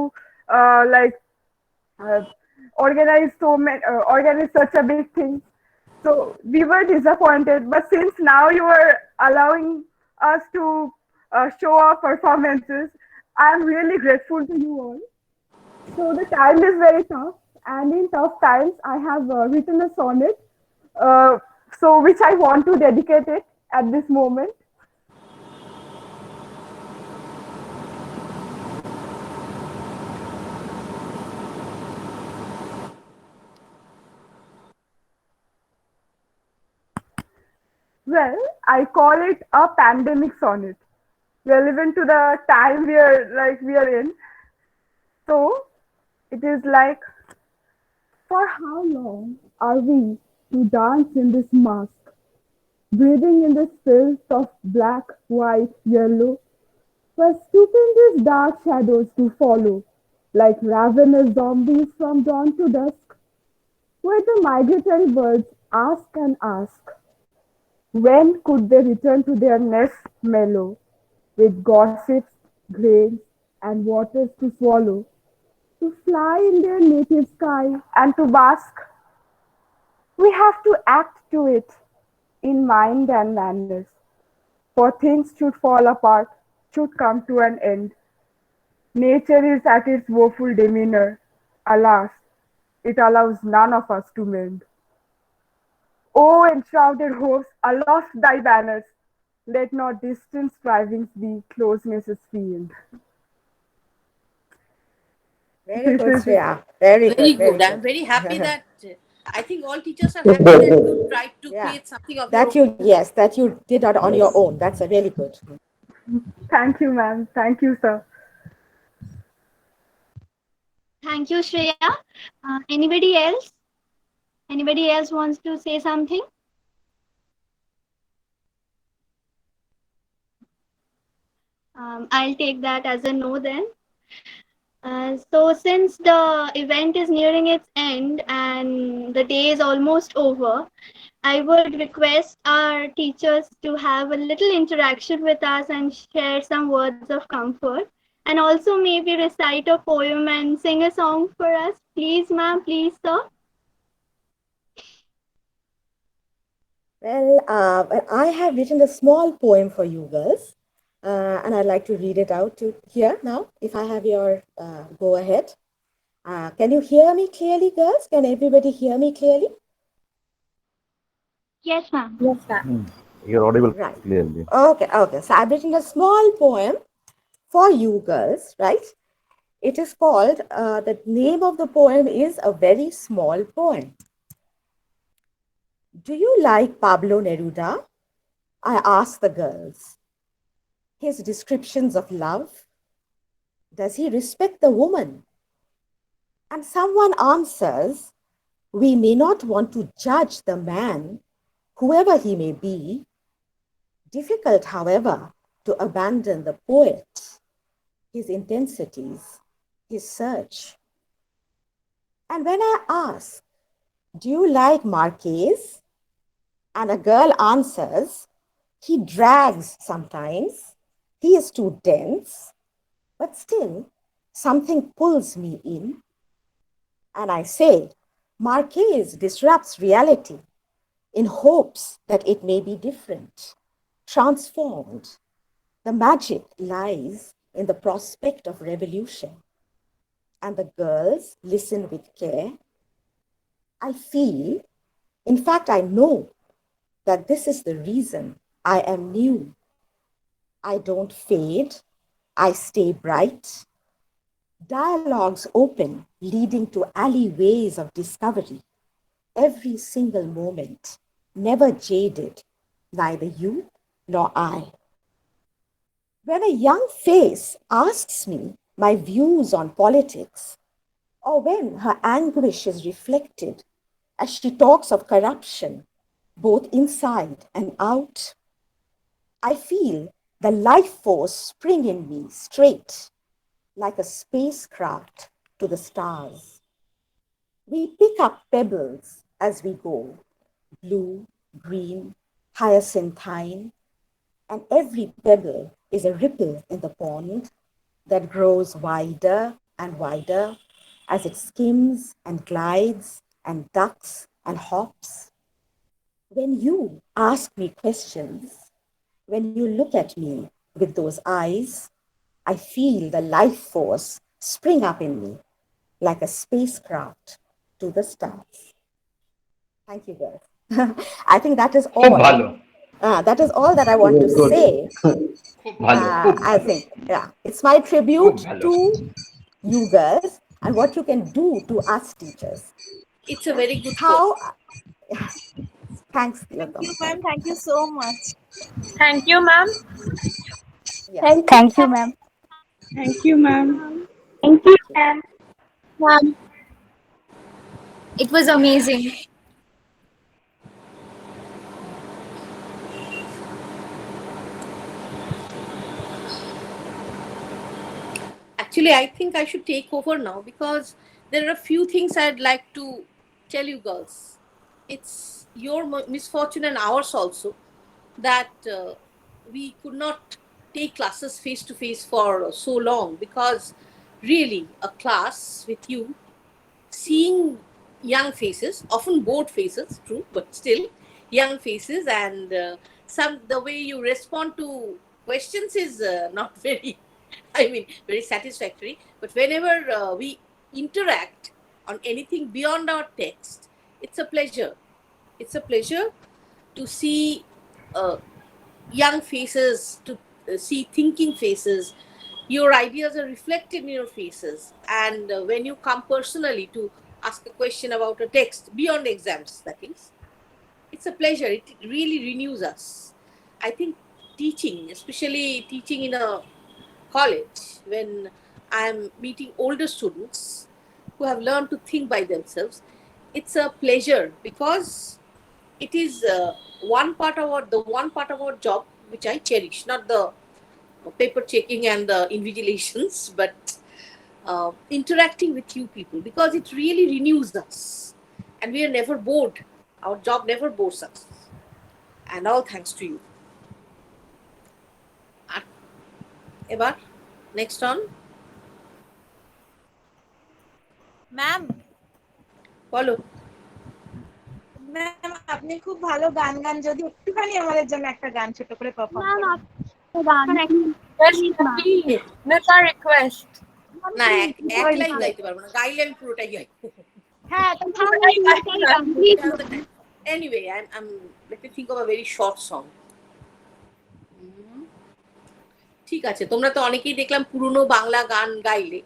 [SPEAKER 12] organize such a big thing. So we were disappointed, but since now you are allowing us to show our performances, I am really grateful to you all. So the time is very tough, and in tough times, I have written a sonnet, so which I want to dedicate it at this moment. Well, I call it a pandemic sonnet, relevant to the time we are in. So it is like, for how long are we to dance in this mask, breathing in this filth of black, white, yellow, stooping these dark shadows to follow, like ravenous zombies from dawn to dusk, where the migratory birds ask and ask, when could they return to their nests mellow, with gossips, grains, and waters to swallow? to fly in their native sky and to bask. We have to act to it in mind and manners, for things should fall apart, should come to an end. Nature is at its woeful demeanor. Alas, it allows none of us to mend. O enshrouded hosts, aloft thy banners! Let not distant strivings be closeness' field.
[SPEAKER 6] Very
[SPEAKER 12] This
[SPEAKER 6] good,
[SPEAKER 12] is it.
[SPEAKER 6] Shreya. Very
[SPEAKER 2] Very
[SPEAKER 6] good, very
[SPEAKER 2] good. I'm
[SPEAKER 6] good.
[SPEAKER 2] very happy that I think all teachers are happy that you tried to
[SPEAKER 6] Yeah.
[SPEAKER 2] create something of your
[SPEAKER 6] That
[SPEAKER 2] own.
[SPEAKER 6] you, yes, that you did that on your own. That's a really good.
[SPEAKER 12] Thank you, ma'am. Thank you, sir.
[SPEAKER 1] Thank you, Shreya. Anybody else? Anybody else wants to say something? I'll take that as a no then. So since the event is nearing its end and the day is almost over, I would request our teachers to have a little interaction with us and share some words of comfort, and also maybe recite a poem and sing a song for us. Please, ma'am, please, sir.
[SPEAKER 6] Well, I have written a small poem for you girls, and I'd like to read it out to here now, if I have your go ahead. Can you hear me clearly, girls? Can everybody hear me clearly?
[SPEAKER 1] Yes, ma'am.
[SPEAKER 3] Yes, ma'am.
[SPEAKER 7] You're audible
[SPEAKER 6] Right.
[SPEAKER 7] clearly.
[SPEAKER 6] Okay, okay. So I've written a small poem for you girls, right? It is called, the name of the poem is A Very Small Poem. Do you like Pablo Neruda? I ask the girls. His descriptions of love? Does he respect the woman? And someone answers, we may not want to judge the man, whoever he may be. Difficult, however, to abandon the poet, his intensities, his search. And when I ask, do you like Marquez? And a girl answers, he drags sometimes, he is too dense, but still something pulls me in. And I say, Marquez disrupts reality in hopes that it may be different, transformed. The magic lies in the prospect of revolution. And the girls listen with care. I feel, in fact, I know that this is the reason I am new. I don't fade, I stay bright. Dialogues open, leading to alleyways of discovery. Every single moment, never jaded, neither you nor I. When a young face asks me my views on politics, or when her anguish is reflected as she talks of corruption, both inside and out, I feel the life force spring in me straight, like a spacecraft to the stars. We pick up pebbles as we go, blue, green, hyacinthine, and every pebble is a ripple in the pond that grows wider and wider as it skims and glides and ducks and hops. When you ask me questions, when you look at me with those eyes, I feel the life force spring up in me like a spacecraft to the stars. Thank you, girls. I think that is
[SPEAKER 4] খুব
[SPEAKER 6] all.
[SPEAKER 4] ভালো
[SPEAKER 6] That is all that I want to
[SPEAKER 8] Good.
[SPEAKER 6] say.
[SPEAKER 4] খুব ভালো খুব
[SPEAKER 6] I
[SPEAKER 4] ভালো
[SPEAKER 6] think, yeah, it's my
[SPEAKER 4] খুব
[SPEAKER 6] tribute
[SPEAKER 4] ভালো
[SPEAKER 6] to you girls and what you can do to us teachers.
[SPEAKER 2] It's a very good
[SPEAKER 6] How?
[SPEAKER 2] quote.
[SPEAKER 6] Thanks,
[SPEAKER 13] Thank you,
[SPEAKER 6] Tiyotama.
[SPEAKER 13] ma'am. Thank you so much.
[SPEAKER 3] Thank you, ma'am.
[SPEAKER 6] Yeah.
[SPEAKER 12] Thank you, ma'am. Thank you, ma'am.
[SPEAKER 3] Thank you, ma'am. Ma'am, it was amazing.
[SPEAKER 2] Actually, I think I should take over now because there are a few things I'd like to tell you girls. It's your misfortune and ours also that we could not take classes face to face for so long because really a class with you, seeing young faces, often bored faces, true, but still young faces, and the way you respond to questions is not very, I mean, very satisfactory. But whenever we interact on anything beyond our text, it's a pleasure. It's a pleasure to see young faces, to see thinking faces. Your ideas are reflected in your faces. And when you come personally to ask a question about a text, beyond exams, that is, it's a pleasure. It really renews us. I think teaching, especially teaching in a college, when I'm meeting older students who have learned to think by themselves, it's a pleasure because it is one part of our job which I cherish, not the paper checking and the invigilations, but interacting with you people, because it really renews us and we are never bored. Our job never bores us, and all thanks to you. এবার next on,
[SPEAKER 13] ma'am
[SPEAKER 2] বলো।
[SPEAKER 13] Ma'am আপনি খুব ভালো গান যদি একটুখানি আমাদের জন্য একটা গান ছোট করে পারফর্ম
[SPEAKER 3] That's our request.
[SPEAKER 2] না, এক লাইন গাইতে পারবো না, গাইলে আমি পুরোটাই গাই।
[SPEAKER 13] হ্যাঁ
[SPEAKER 2] Anyway, let me think of a very short song. ঠিক আছে, তোমরা তো অনেকেই দেখলাম পুরনো বাংলা গান গাইলে।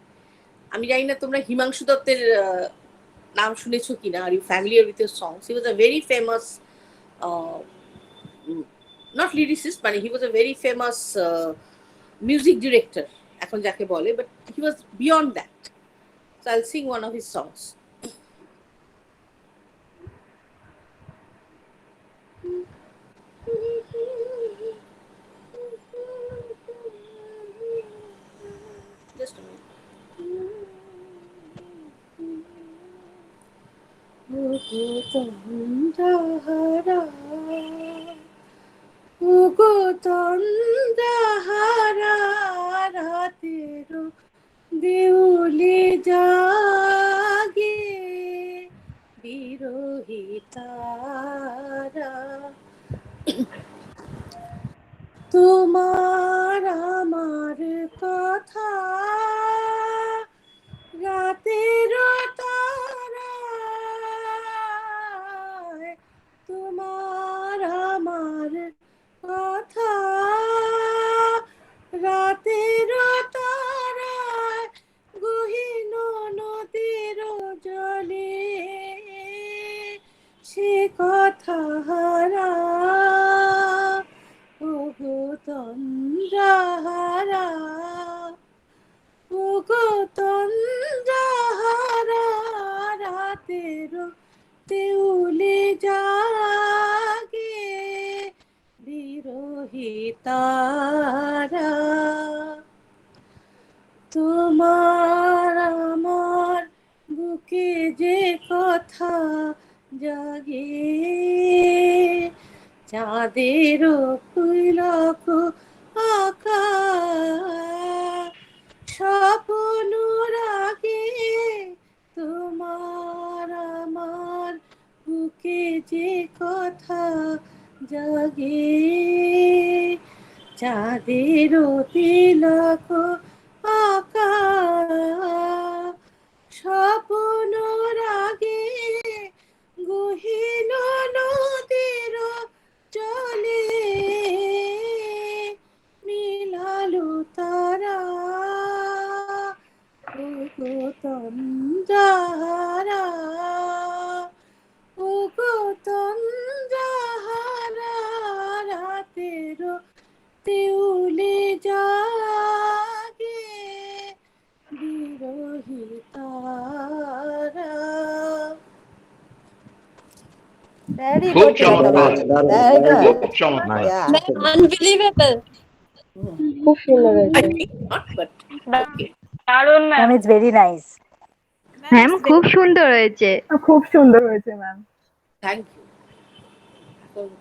[SPEAKER 2] আমি জানি না তোমরা হিমাংশু দত্তের নাম শুনেছো কিনা। Are you familiar with his songs? He was a very famous, not lyricist, মানে he was a very famous music director এখন যাকে বলে, but he was beyond that. So I'll sing one of his songs. Just a minute. রাতেরও দেউলে জাগে বিরহী তারা, তোমার আমার কথা রাতের তারায়, তোমার আমার কথা রাতের তারায়, গহীন নদীর জলে সে কথা হারা, ওগো তন্দ্রাহারা, ওগো তন্দ্রাহারা, রাতের দেউলে জাগে বিরহী তারা, তোমার আমার বুকে যে কথা জাগে, চাঁদের পুলক আকাশ স্বপ্ন রাগে, তোমার আমার বুকে যে কথা জাগে, চাঁদের তিলক আকাশ স্বপ্ন রাগে, গহীন নদীর জলে মিলালো তারা, ওগো তন্দ্রাহারা, ওগো তন্দ্রাহারা, রাতের দেউলে জাগে বিরহী তারা।
[SPEAKER 6] Very
[SPEAKER 4] খুব
[SPEAKER 6] good,
[SPEAKER 4] চমৎকার,
[SPEAKER 6] Very good.
[SPEAKER 4] খুব চমৎকার।
[SPEAKER 6] Yeah.
[SPEAKER 1] Unbelievable.
[SPEAKER 3] খুব সুন্দর
[SPEAKER 2] I
[SPEAKER 3] হয়েছে
[SPEAKER 2] think not, but okay.
[SPEAKER 1] দারুণ
[SPEAKER 14] ma'am, it's very nice.
[SPEAKER 3] Ma'am, খুব সুন্দর হয়েছে।
[SPEAKER 12] খুব সুন্দর হয়েছে ম্যাম।
[SPEAKER 2] Thank you.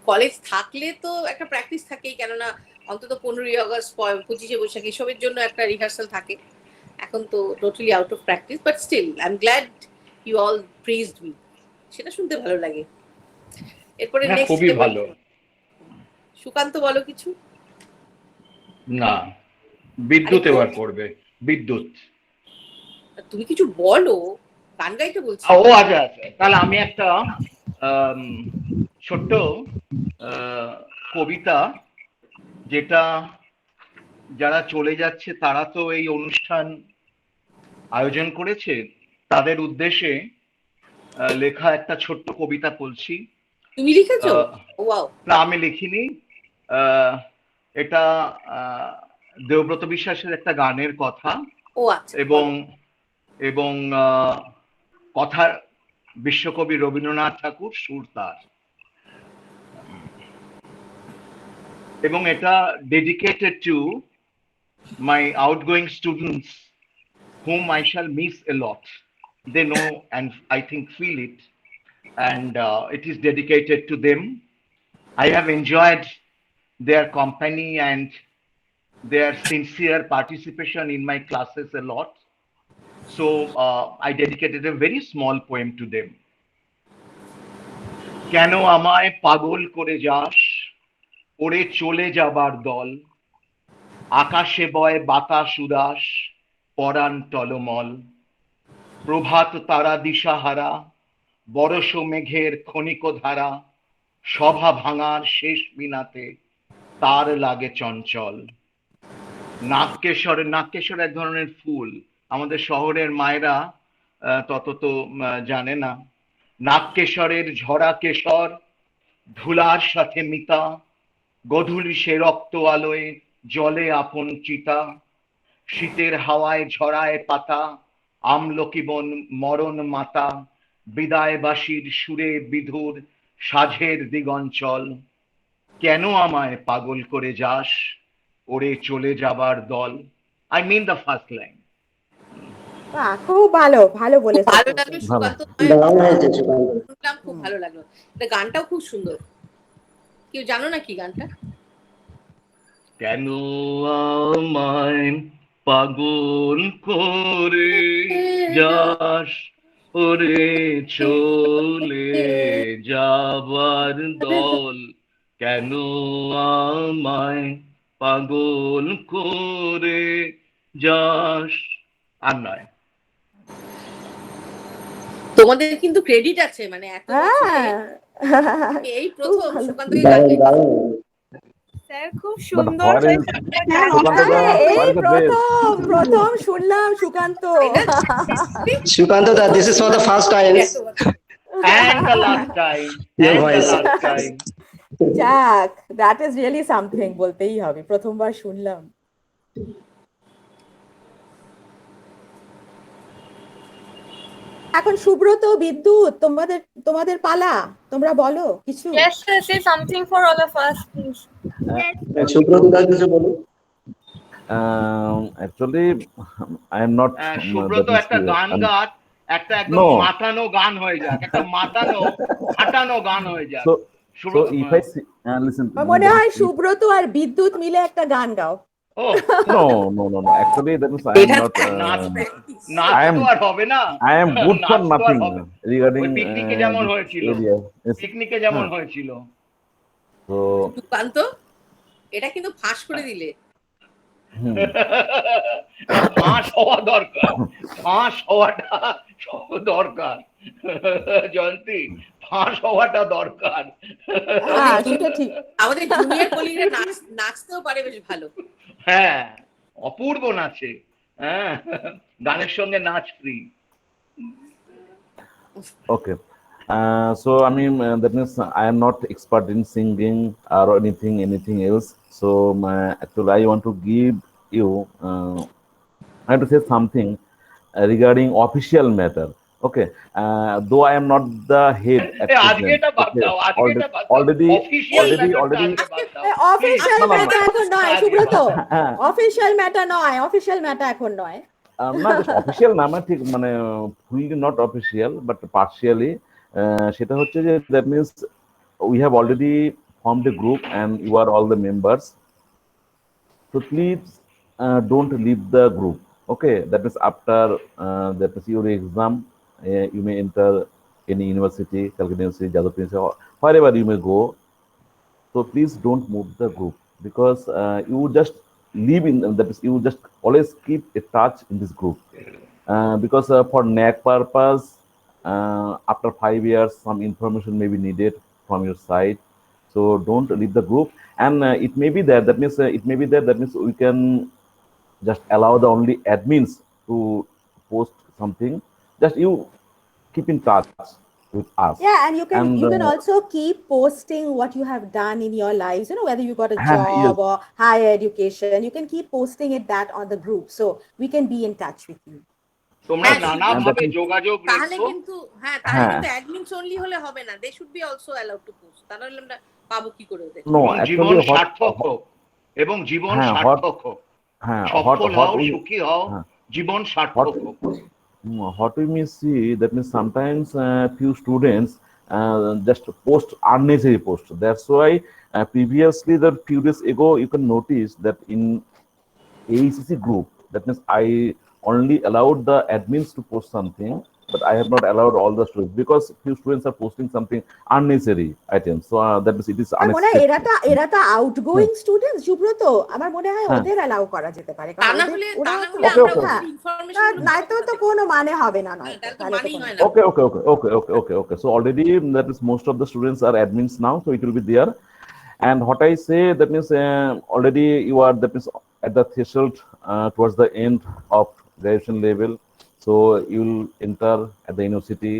[SPEAKER 2] কলেজ থাকলে তো একটা প্র্যাকটিস থাকেই, কেননা অন্তত 15ই আগস্ট, 25শে বৈশাখ এসবের জন্য একটা রিহার্সাল থাকে। এখন তো totally out of practice, but still I am glad you all praised me, সেটা শুনতে ভালো লাগে। এরপরে
[SPEAKER 4] হ্যাঁ,
[SPEAKER 2] নেক্সট
[SPEAKER 4] খুবই ভালো।
[SPEAKER 2] সুকান্ত বলো কিছু।
[SPEAKER 4] না, বিদ্যুৎ এবার করবে, বিদ্যুৎ।
[SPEAKER 2] তুমি কিছু বলো, গান গাইতে বলছি।
[SPEAKER 4] ও আচ্ছা আচ্ছা, তাহলে আমি একটা ছোট্ট কবিতা, যেটা যারা চলে যাচ্ছে তারা তো এই অনুষ্ঠান আয়োজন করেছে, তাদের উদ্দেশ্যে লেখা একটা ছোট্ট কবিতা বলছি।
[SPEAKER 2] তুমি লিখেছো? ওয়াও।
[SPEAKER 4] না, আমি লিখিনি। এটা দেবব্রত বিশ্বাসের একটা গানের কথা।
[SPEAKER 2] ও আচ্ছা।
[SPEAKER 4] এবং কথার বিশ্বকবি রবীন্দ্রনাথ ঠাকুর, সুর তার। এবং এটা dedicated to my outgoing students whom I shall miss a lot. They know and I think feel it, and it is dedicated to them. I have enjoyed their company and their sincere participation in my classes a lot. So I dedicated a very small poem to them. কেন আমায় পাগল করে যাস, ওরে চলে যাবার দল, আকাশে বয় বাতাস উদাস, পরাণ টলমল, প্রভাত তারা দিশাহারা, বরষ মেঘের ক্ষণিক ধারা, সভা ভাঙার শেষ মিনাতে তার লাগে চঞ্চল। নাগকেশর, নাগকেশর এক ধরনের ফুল, আমাদের শহরের মায়েরা তত তো জানে না। নাগকেশরের ঝরা কেশর, ধুলার সাথে মিতা, গধূলি সে রক্ত আলোয় জলে আপন চিতা, শীতের হাওয়ায় ঝরায় পাতা, আমলকি বন মরণ মাতা, বিদায় বাসির সুরে বিধুর সাঝের দিগঞ্চল, কেন আমায় পাগল করে যাস, ওরে চলে যাবার দল। I mean the first line.
[SPEAKER 6] খুব ভালো, ভালো বলেছো।
[SPEAKER 2] ভালো লাগলো সুকান্ত, শুনলাম, খুব ভালো লাগলো। এটা গানটাও খুব সুন্দর। কেউ জানো না কি গানটা?
[SPEAKER 4] কেন আমায় পাগল করে যাস, ওরে চলে যাবার দল, কেন আমায় পাগল করে যাস। আর নয়,
[SPEAKER 2] তোমাদের কিন্তু ক্রেডিট আছে, মানে এত এই প্রথম সুকান্ত গান গাইছে।
[SPEAKER 13] স্যার খুব সুন্দর।
[SPEAKER 6] প্রথম শুনলাম সুকান্ত।
[SPEAKER 8] সুকান্ত দা, this is for the first time
[SPEAKER 4] and the last time,
[SPEAKER 8] your voice.
[SPEAKER 6] যাক, that is really something, বলতেই হবে, প্রথমবার শুনলাম। এখন সুব্রত, বিদ্যুৎ, তোমাদের পালা, তোমরা বলো কিছু।
[SPEAKER 14] Yes sir, say something for all of us please.
[SPEAKER 8] Subrata দা কিছু বলো।
[SPEAKER 7] Actually I am not
[SPEAKER 4] Subrata একটা গান গাত, একটা একদম মাতানো গান হয়ে যাক, একটা মাতানো ফাটানো গান হয়ে যাক।
[SPEAKER 7] So if I listen,
[SPEAKER 6] মনে হয় সুব্রত আর বিদ্যুৎ মিলে একটা গান গাও।
[SPEAKER 4] Oh
[SPEAKER 7] no. Actually that means I am good for nothing regarding
[SPEAKER 4] পিকনিকে যেমন হয়েছিল, পিকনিকে যেমন হয়েছিল।
[SPEAKER 2] তো সুকান্ত, এটা কিন্তু ফাঁস করে দিলে।
[SPEAKER 4] ফাঁস হওয়া দরকার, ফাঁস হওয়াটা দরকার জয়ন্তী, ফাঁস হওয়াটা দরকার।
[SPEAKER 2] আমাদের জুনিয়র কলিগরা নাচতেও পারে বেশ ভালো।
[SPEAKER 4] হ্যাঁ, অপূর্ব নাচে। হ্যাঁ, গানের সঙ্গে নাচ free.
[SPEAKER 7] Okay. So I mean that means I am not expert in singing or anything else. So actually I want to give you I have to say something regarding official matter. Okay, though I am not the head already
[SPEAKER 6] official matter এখন নয় Subrata, official matter নয়, official matter এখন নয়।
[SPEAKER 7] না, official না, ঠিক মানে fully not official but partially. সেটা হচ্ছে যে that means we have already formed a group and you are all the members, so please don't leave the group. Okay, that means after that is your exam, you may enter any university, Calcutta University, Jadavpur University, or wherever you may go. So please don't move the group, because you just live in, that is, you just always keep a touch in this group. Because for NAC purpose, after 5 years, some information may be needed from your side. So don't leave the group. And it may be there, that means we can just allow the only admins to post something. Just you keep in touch with us.
[SPEAKER 6] Yeah, and you can
[SPEAKER 7] And
[SPEAKER 6] also keep posting what you have done in your lives, whether you got a
[SPEAKER 7] yes.
[SPEAKER 6] job or higher education. You can keep posting that on the group, so we can be in touch with you.
[SPEAKER 4] তোমরা
[SPEAKER 2] হ্যাঁ,
[SPEAKER 4] নানাভাবে যোগাযোগ
[SPEAKER 2] তাহলে
[SPEAKER 4] রেখো।
[SPEAKER 2] কিন্তু তাহলে কিন্তু admins only হলে হবে না, they should be also allowed to post. তাহলে আমরা পাবো কি করে ওদের?
[SPEAKER 7] No,
[SPEAKER 4] এবং জীবন
[SPEAKER 7] actually
[SPEAKER 4] সার্থক হোক, এবং জীবন সার্থক হোক, সফল হও, সুখী হও, জীবন সার্থক হোক।
[SPEAKER 7] What we may see, that means sometimes few students just post unnecessary posts. That's why previously, the few days ago, you can notice that in AECC group, that means I only allowed the admins to post something, but I have not allowed all the students, because few students are posting something unnecessary items. So that means it is
[SPEAKER 6] unacceptable. এরা তো outgoing students, Subrata, আমার মনে হয় ওদের allow করা যেতে পারে, কারণ ওরা তো কোনো মানে হবে না।
[SPEAKER 7] Okay. So already that is most of the students are admins now, so it will be there. And what I say, that means already you are, that means at the threshold towards the end of graduation level. So you'll enter at the university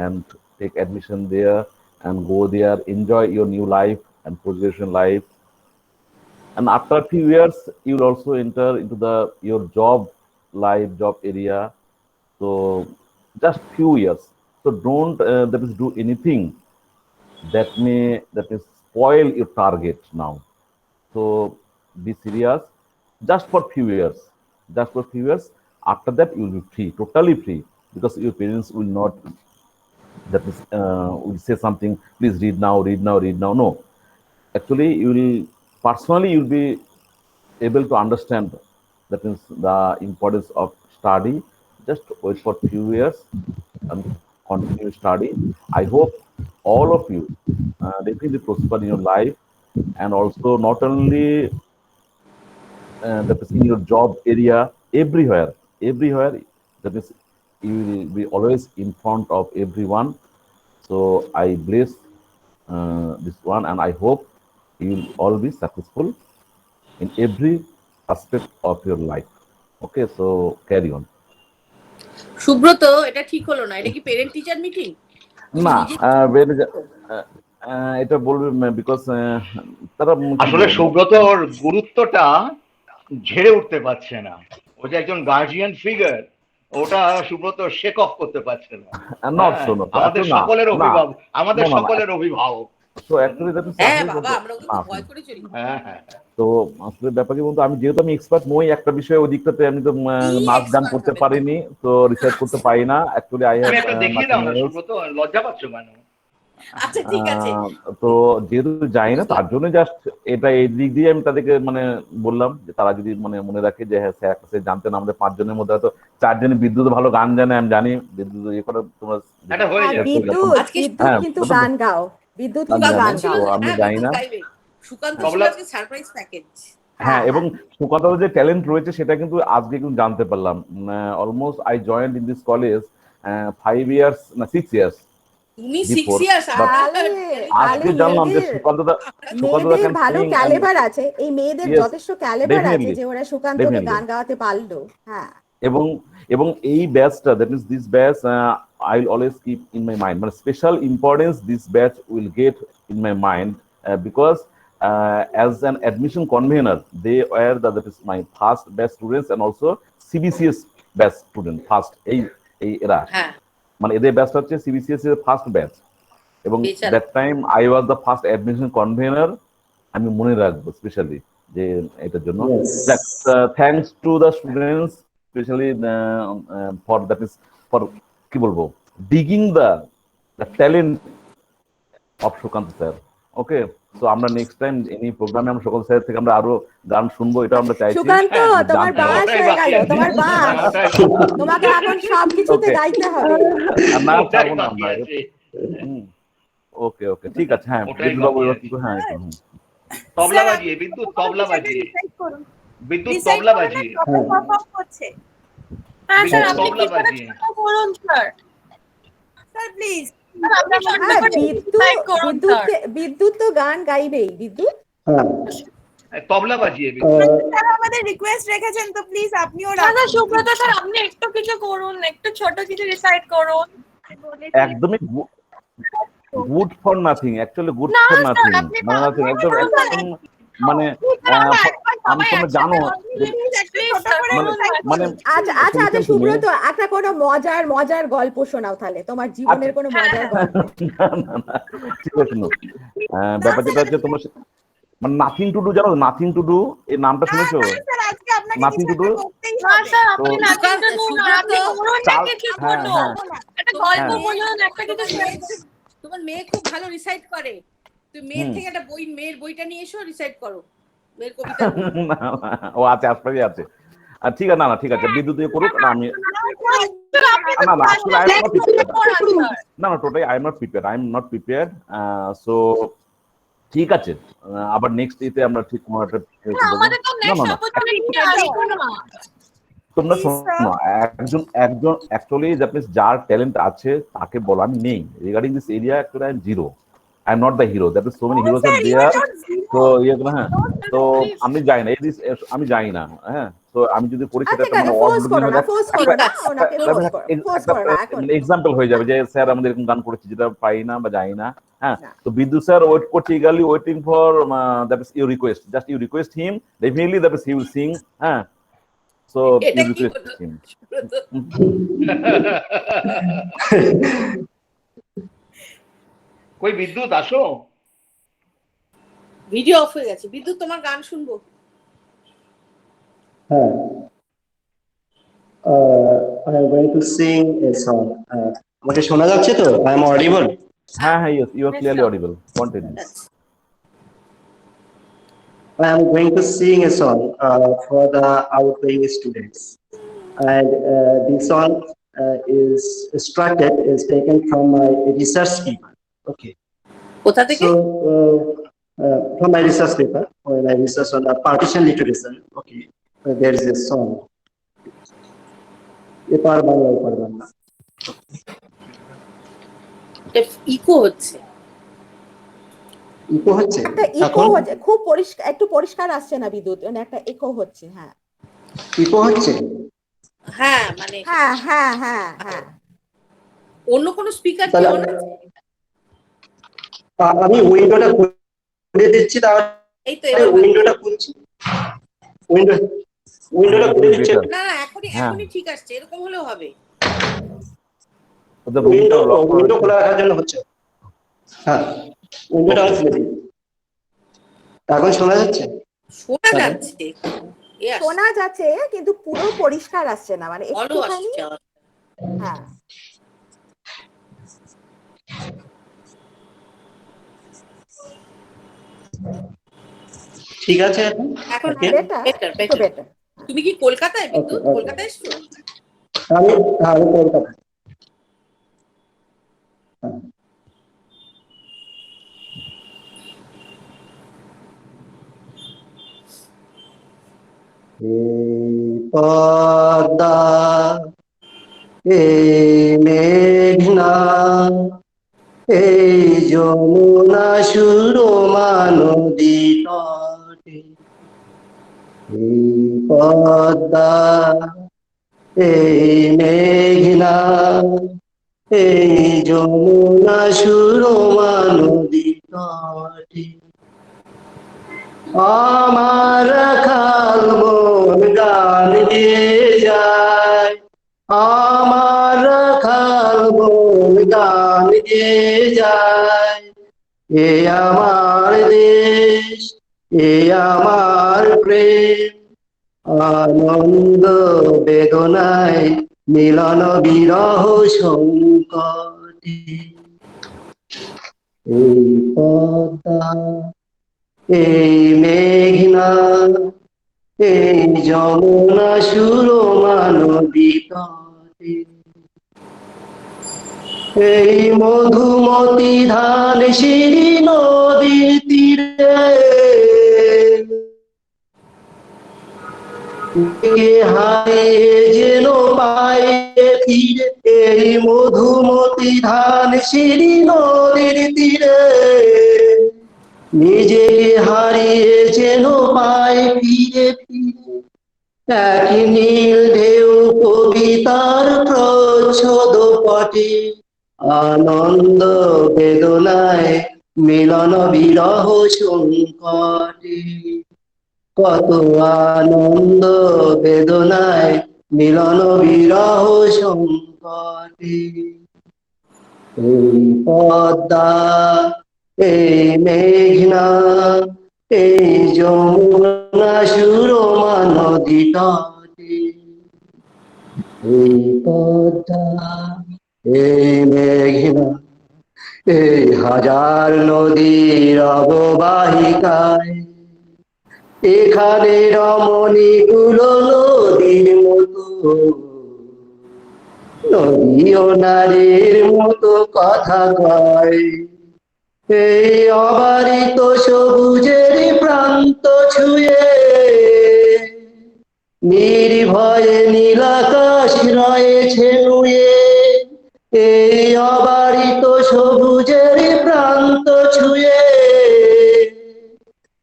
[SPEAKER 7] and take admission there and go there, enjoy your new life and post-graduation life. And after a few years, you'll also enter into your job life, job area. So just few years. So don't that is do anything that is spoil your target now. So be serious. Just for few years. After that, you will be free, totally free, because your parents will not, that is, will say something, please read now. No. Actually, personally, you'll be able to understand, that means the importance of study. Just wait for few years and continue study. I hope all of you definitely prosper in your life, and also not only that is in your job area, everywhere, that is, you will be always in front of everyone. So I bless this one, and I hope you will all be successful in every aspect of your life. Okay, so carry on.
[SPEAKER 2] Subrata, এটা ঠিক হলো না। এটা কি parent teacher meeting?
[SPEAKER 7] না, এটা বলবে, because তারা
[SPEAKER 4] আসলে সুব্রতর গুরুত্বটা ঝেড়ে উঠতে পারছে না। ও যে একজন গার্জিয়ান ফিগার, ওটা সুব্রত শেক অফ করতে পারছে না। আমাদের সকলের অভিভাবক।
[SPEAKER 7] তো অ্যাকচুয়ালি দ্যাট ইজ তো আসলে ব্যাপার কি বলতো, আমি যেহেতু এক্সপার্ট নই একটা বিষয়ে, ওই দিকটাতে আমি তো নাচ গান করতে পারিনি, তো রিসার্চ করতে পারি না। অ্যাকচুয়ালি আই হ্যাভ
[SPEAKER 4] দেখিয়ে দাও না সুব্রত, লজ্জা পাচ্ছ কেন?
[SPEAKER 2] আচ্ছা ঠিক আছে।
[SPEAKER 7] তো যেহেতু যাই না, তার জন্য জাস্ট এটা এই দিক দিয়ে আমি তাদেরকে বললাম যে তারা যদি মনে রাখে যে হ্যাঁ স্যার কাছে জানতেন, আমাদের 5 জনের মধ্যে হয়তো 4 জনে বিদ্যুৎ ভালো গান জানে, আমি জানি বিদ্যুৎ ইয়ে করে তোমরা
[SPEAKER 6] কিন্তু গান গাও, বিদ্যুৎ গান গাও,
[SPEAKER 7] আমি জানি না।
[SPEAKER 2] সুকান্ত আজকে সারপ্রাইজ প্যাকেজ।
[SPEAKER 7] হ্যাঁ, এবং সুকান্তর যে ট্যালেন্ট রয়েছে সেটা কিন্তু আজকে কিন্তু জানতে পারলাম। Almost I joined in this college 5 years না 6 ইয়ার্স।
[SPEAKER 2] তুমি 6 ইয়ার্স
[SPEAKER 7] আজকে জানলাম যে সুকান্তদা
[SPEAKER 6] ভালো ক্যালিবার আছে, এই মেয়েদের যথেষ্ট ক্যালিবার আছে যে ওরা সুকান্তকে গান গাওয়াতে পারলো। হ্যাঁ,
[SPEAKER 7] এবং এই ব্যাচটা, that means this batch I will always keep in my mind, but special importance this batch will get in my mind because as an admission convener, they were that is my first batch students and also CBCS batch student first এই এরা, মানে এদের ব্যাচটা হচ্ছে CBCS এর first batch, এবং that time I was the first admission convener. আমি মনে রাখবো স্পেশালি যে এটার জন্য thanks to the students, specially for that is for কি বলবো, digging the talent of Sukant sir. Okay. So আমরা নেক্সট টাইম এনি প্রোগ্রামে আমরা সকল স্যার থেকে আমরা আরো গান শুনবো, এটা আমরা চাইছি।
[SPEAKER 6] সুকান্ত, তোমার বাস হয়ে গেল, তোমার বাস, তোমাকে এখন সবকিছুতে গাইতে হবে।
[SPEAKER 7] না চাবো না আমরা। ওকে ওকে ঠিক আছে। হ্যাঁ বিদ্যুৎ বাবু হ্যাঁ
[SPEAKER 4] তবলা বাজিয়ে, বিদ্যুৎ তবলা বাজিয়ে, বিদ্যুৎ তবলা বাজিয়ে,
[SPEAKER 14] পারফর্ম করছে। হ্যাঁ স্যার, আপনি
[SPEAKER 4] তবলা
[SPEAKER 14] কি
[SPEAKER 4] বাজিয়ে
[SPEAKER 14] করুন স্যার। স্যার প্লিজ,
[SPEAKER 6] বিদ্যুৎ তো গান গাইবেই। বিদ্যুৎ
[SPEAKER 4] তবলা বাজিয়ে,
[SPEAKER 13] স্যার আমাদের রিকোয়েস্ট রেখেছেন, তো প্লিজ আপনিও
[SPEAKER 14] দাদা সুব্রত স্যার, আপনি একটু কিছু করুন, একটু ছোট কিছু রিসাইট করুন।
[SPEAKER 7] একদমই good for nothing, actually good for nothing, মানে নাথিং একদম মানে আমি তোমরা জানো মানে
[SPEAKER 6] আচ্ছা আচ্ছা আচ্ছা সুব্রত, একটা কোনো মজার গল্প শোনাও তাহলে, তোমার জীবনের কোনো মজার গল্প।
[SPEAKER 7] ঠিক আছে, ব্যাপার যেটা হচ্ছে তোমার মানে নাথিং টু ডু, জানো নাথিং টু ডু এই নামটা শুনেছো? নাথিং টু ডু,
[SPEAKER 2] তোমার মেয়ে খুব ভালো রিসাইট করে, তুমি মেয়ের থেকে একটা মেয়ের বইটা নিয়ে এসো, রিসাইট করো মেয়ের কবিতা।
[SPEAKER 7] ও আছে, আশপাশে আছে। আর ঠিক আছে, না ঠিক আছে, বিদ্যুৎ দিয়ে করুক। আমি না totally I am not prepared. So ঠিক আছে, আবার নেক্সট ইতে আমরা ঠিক কোনো একটা তোমরা শোনো, একজন অ্যাকচুয়ালি যার ট্যালেন্ট আছে তাকে বলার নেই। Regarding this area actually I am zero, I am not the hero, that is so many heroes are there. তো হ্যাঁ, তো আমি যাই না, আমি যাই না। হ্যাঁ, তো আমি যদি করি সেটা এক্সাম্পল হয়ে যাবে যে স্যার আমাদের এরকম গান করেছি যেটা পাই না বা যাই না। হ্যাঁ, তো বিদ্যুৎ স্যার ওয়েট করছে, eagerly waiting for that is your request, just you request him, definitely that is he will sing. হ্যাঁ, সো ইউ রিকোয়েস্ট হিম।
[SPEAKER 4] কই বিদ্যুৎ আসো,
[SPEAKER 2] ভিডিও অফ হয়ে গেছে। বিদ্যুৎ তোমার গান শুনবো।
[SPEAKER 8] হ্যাঁ, I am going to sing a song. আমাকে শোনা যাচ্ছে তো? I am audible?
[SPEAKER 7] হ্যাঁ হ্যাঁ, yes, you are clearly audible. Continue.
[SPEAKER 8] I am going to sing a song for the outgoing students, and this song is taken from my research paper. Okay.
[SPEAKER 2] কোথা থেকে?
[SPEAKER 8] So from my research paper, when I research on the partition literature. Okay, there is a song. এপার Bangla
[SPEAKER 2] eco হচ্ছে,
[SPEAKER 6] একটা eco হচ্ছে, খুব পরিষ্কার, একটু পরিষ্কার আসছে না বিদ্যুৎ, মানে একটা ইকো হচ্ছে। হ্যাঁ,
[SPEAKER 8] ইকো হচ্ছে।
[SPEAKER 2] হ্যাঁ মানে
[SPEAKER 6] হ্যাঁ হ্যাঁ হ্যাঁ হ্যাঁ,
[SPEAKER 2] অন্য কোন স্পিকার কি অন আছে?
[SPEAKER 8] আমি উইন্ডোটা খুলে দিচ্ছি, তাহলে
[SPEAKER 2] এই তো
[SPEAKER 8] উইন্ডোটা খুলছি, উইন্ডোটা খুলে দিচ্ছি।
[SPEAKER 2] না এখনই ঠিক আসছে, এরকম হলেও হবে।
[SPEAKER 8] উইন্ডো খোলা রাখার জন্য হচ্ছে। হ্যাঁ, উইন্ডোটা খুলে দিই। এখন শোনা যাচ্ছে?
[SPEAKER 6] শোনা যাচ্ছে কিন্তু পুরো পরিষ্কার আসছে না, মানে একটুখানি। হ্যাঁ,
[SPEAKER 8] ঠিক আছে
[SPEAKER 2] এখন বেটার। তুমি কি কলকাতায় বিদ্যুৎ? কলকাতায় এসছো?
[SPEAKER 8] আমি কলকাতায়। পদ্মা মেঘনা এই যমুনা সুরমা নদী তটে, এই পদ্মা এই মেঘনা এই যমুনা সুরমা নদী তটে, আমার রাখাল মন গান গেয়ে যায়, আমার রাখাল মন গান গেয়ে যায়। এ আমার দেশ, এ আমার প্রেম, আনন্দ বেদনায় মিলন বিরহ সংকটে, এই পদ্মা এই মেঘনা এই যমুনা সুরমা নদী তটে এই মধুমতি ধান সিঁড়ি নদীর তীরে হারিয়ে যেন পায়ে ফিরে এই মধুমতি ধান সিঁড়ি নদীর তীরে নিজেকে হারিয়ে যেন পায়ে ফিরে ফিরে এক নীল ঢেউ কবিতার প্রচ্ছদ পটে আনন্দ বেদনায় মিলন বিরহ সংকটে কত আনন্দ বেদনায় মিলন বিরহ সংকটে এই পদ্মা এই মেঘনা এই যমুনা সুরমা নদী তটে এই পদ্মা এই মেঘনা এই হাজার নদীর অববাহিকায় এখানে রমণীগুলো নদীর মতো নদী ও নারীর মতো কথা কয় এই অবারিত সবুজের প্রান্ত ছুঁয়ে নির্ভয়ে নীলাকাশ রয়েছে নুয়ে এই অবারিত সবুজের প্রান্ত ছুঁয়ে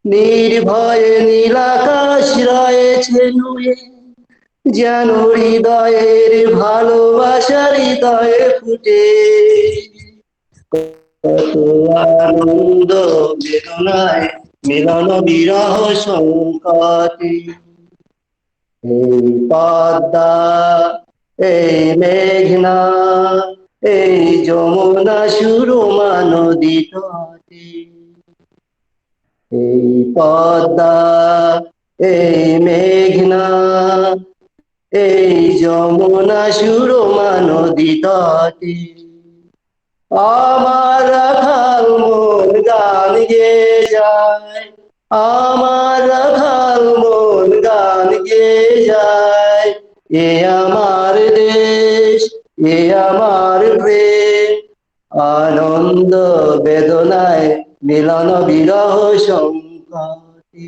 [SPEAKER 8] নির্ভয়ে নীলাকাশ রয়েছে নুয়ে যেন হৃদয়ের ভালোবাসা হৃদয়ে ফুটে কত আনন্দ বেদনায় মিলন বিরহ সংকটে এই পদ্মা এই মেঘনা এই যমুনা সুরমা নদী তটে এই পদ্মা এই মেঘনা এই যমুনা সুরমা নদী তটে আমার রাখাল মন গান গেয়ে যায় আমার রাখাল মন গান গেয়ে যায় এ আমার দেশ এ আমার প্রেম আনন্দ বেদনায় মিলন বিরহ সংকটে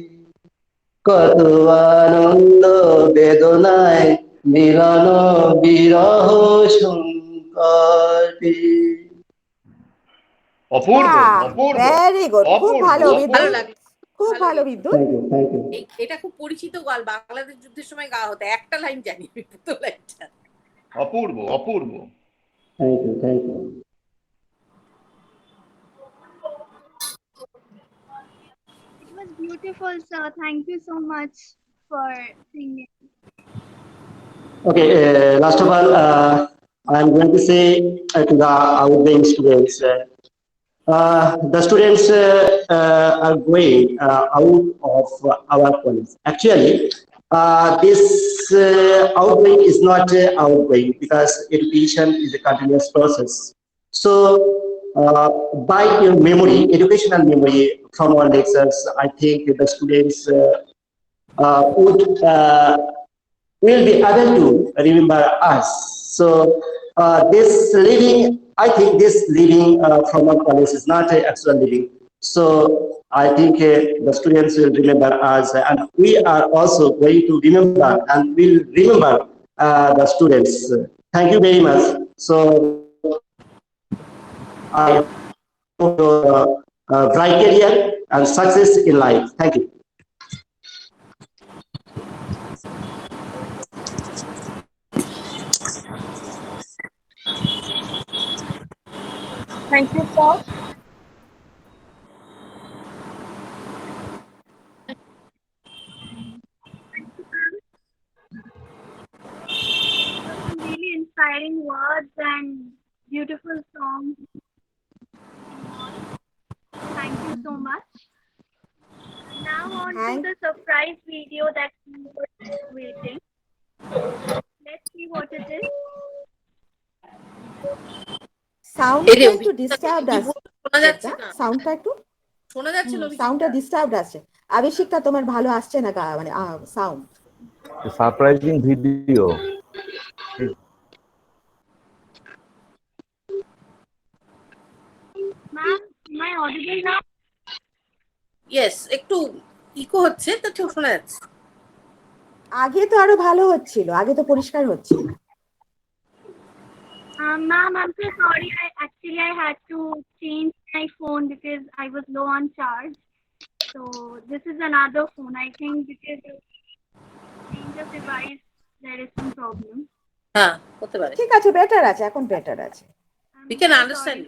[SPEAKER 8] কত আনন্দ বেদনায় মিলন বিরহ সংকটে
[SPEAKER 4] অপূর্ব অপূর্ব
[SPEAKER 6] ভেরি গুড, খুব
[SPEAKER 4] অপূর্ব
[SPEAKER 6] ভালো
[SPEAKER 2] ভালো
[SPEAKER 6] বিদ্যুৎ,
[SPEAKER 2] লাগলো
[SPEAKER 6] খুব
[SPEAKER 2] ভালো
[SPEAKER 6] ভালো
[SPEAKER 2] লাগলো।
[SPEAKER 6] বিদ্যুৎ।
[SPEAKER 8] থ্যাংক ইউ থ্যাংক ইউ
[SPEAKER 2] এটা খুব পরিচিত গান, বাংলাদেশ যুদ্ধের সময় গাওয়া হতো। একটা লাইন জানি আমি, প্রথম লাইনটা।
[SPEAKER 4] অপূর্ব অপূর্ব
[SPEAKER 8] thank you thank you
[SPEAKER 1] It was beautiful, sir. Thank you so much for singing.
[SPEAKER 8] Okay, last of all, I'm going to say to the outgoing students, the students are going out of our college. Actually, this outgoing is not outgoing because education is a continuous process. So, by your memory, educational memory from our lectures, I think the students would will be able to remember us. So this living, I think this living from our college is not an actual living. So I think the students will remember us, and we are also going to remember and will remember the students. Thank you very much. So I hope your bright career and success in life. Thank you.
[SPEAKER 14] Thank you, sir.
[SPEAKER 1] Some really inspiring words and beautiful songs. Thank you so much. Now on to the surprise video that we were waiting. Let's see what it is.
[SPEAKER 6] সাউন্ডটা
[SPEAKER 2] এই রে,
[SPEAKER 6] একটু disturb
[SPEAKER 2] কি
[SPEAKER 6] আছে,
[SPEAKER 2] বলবো, শোনা যাচ্ছে না।
[SPEAKER 6] সাউন্ডটা একটু
[SPEAKER 2] শোনা যাচ্ছে
[SPEAKER 6] সাউন্ডটা ডিস্টার্বড আছে। আবেশিকটা তোমার ভালো আসছে না মানে sound.
[SPEAKER 7] Surprising video.
[SPEAKER 1] Ma'am, am I audible now?
[SPEAKER 2] Yes, একটু ইকো হচ্ছে, তো ঠিক শোনা যাচ্ছে।
[SPEAKER 6] আগে তো আরো ভালো হচ্ছিল, আগে তো পরিষ্কার হচ্ছিল।
[SPEAKER 1] Ma'am, I'm so sorry. I had to change my phone because I was low on charge. So this is another phone. I think because of change of device, there is some problem.
[SPEAKER 2] হ্যাঁ, হতে পারে।
[SPEAKER 6] ঠিক আছে, better আছে, এখন better আছে।
[SPEAKER 2] We can understand.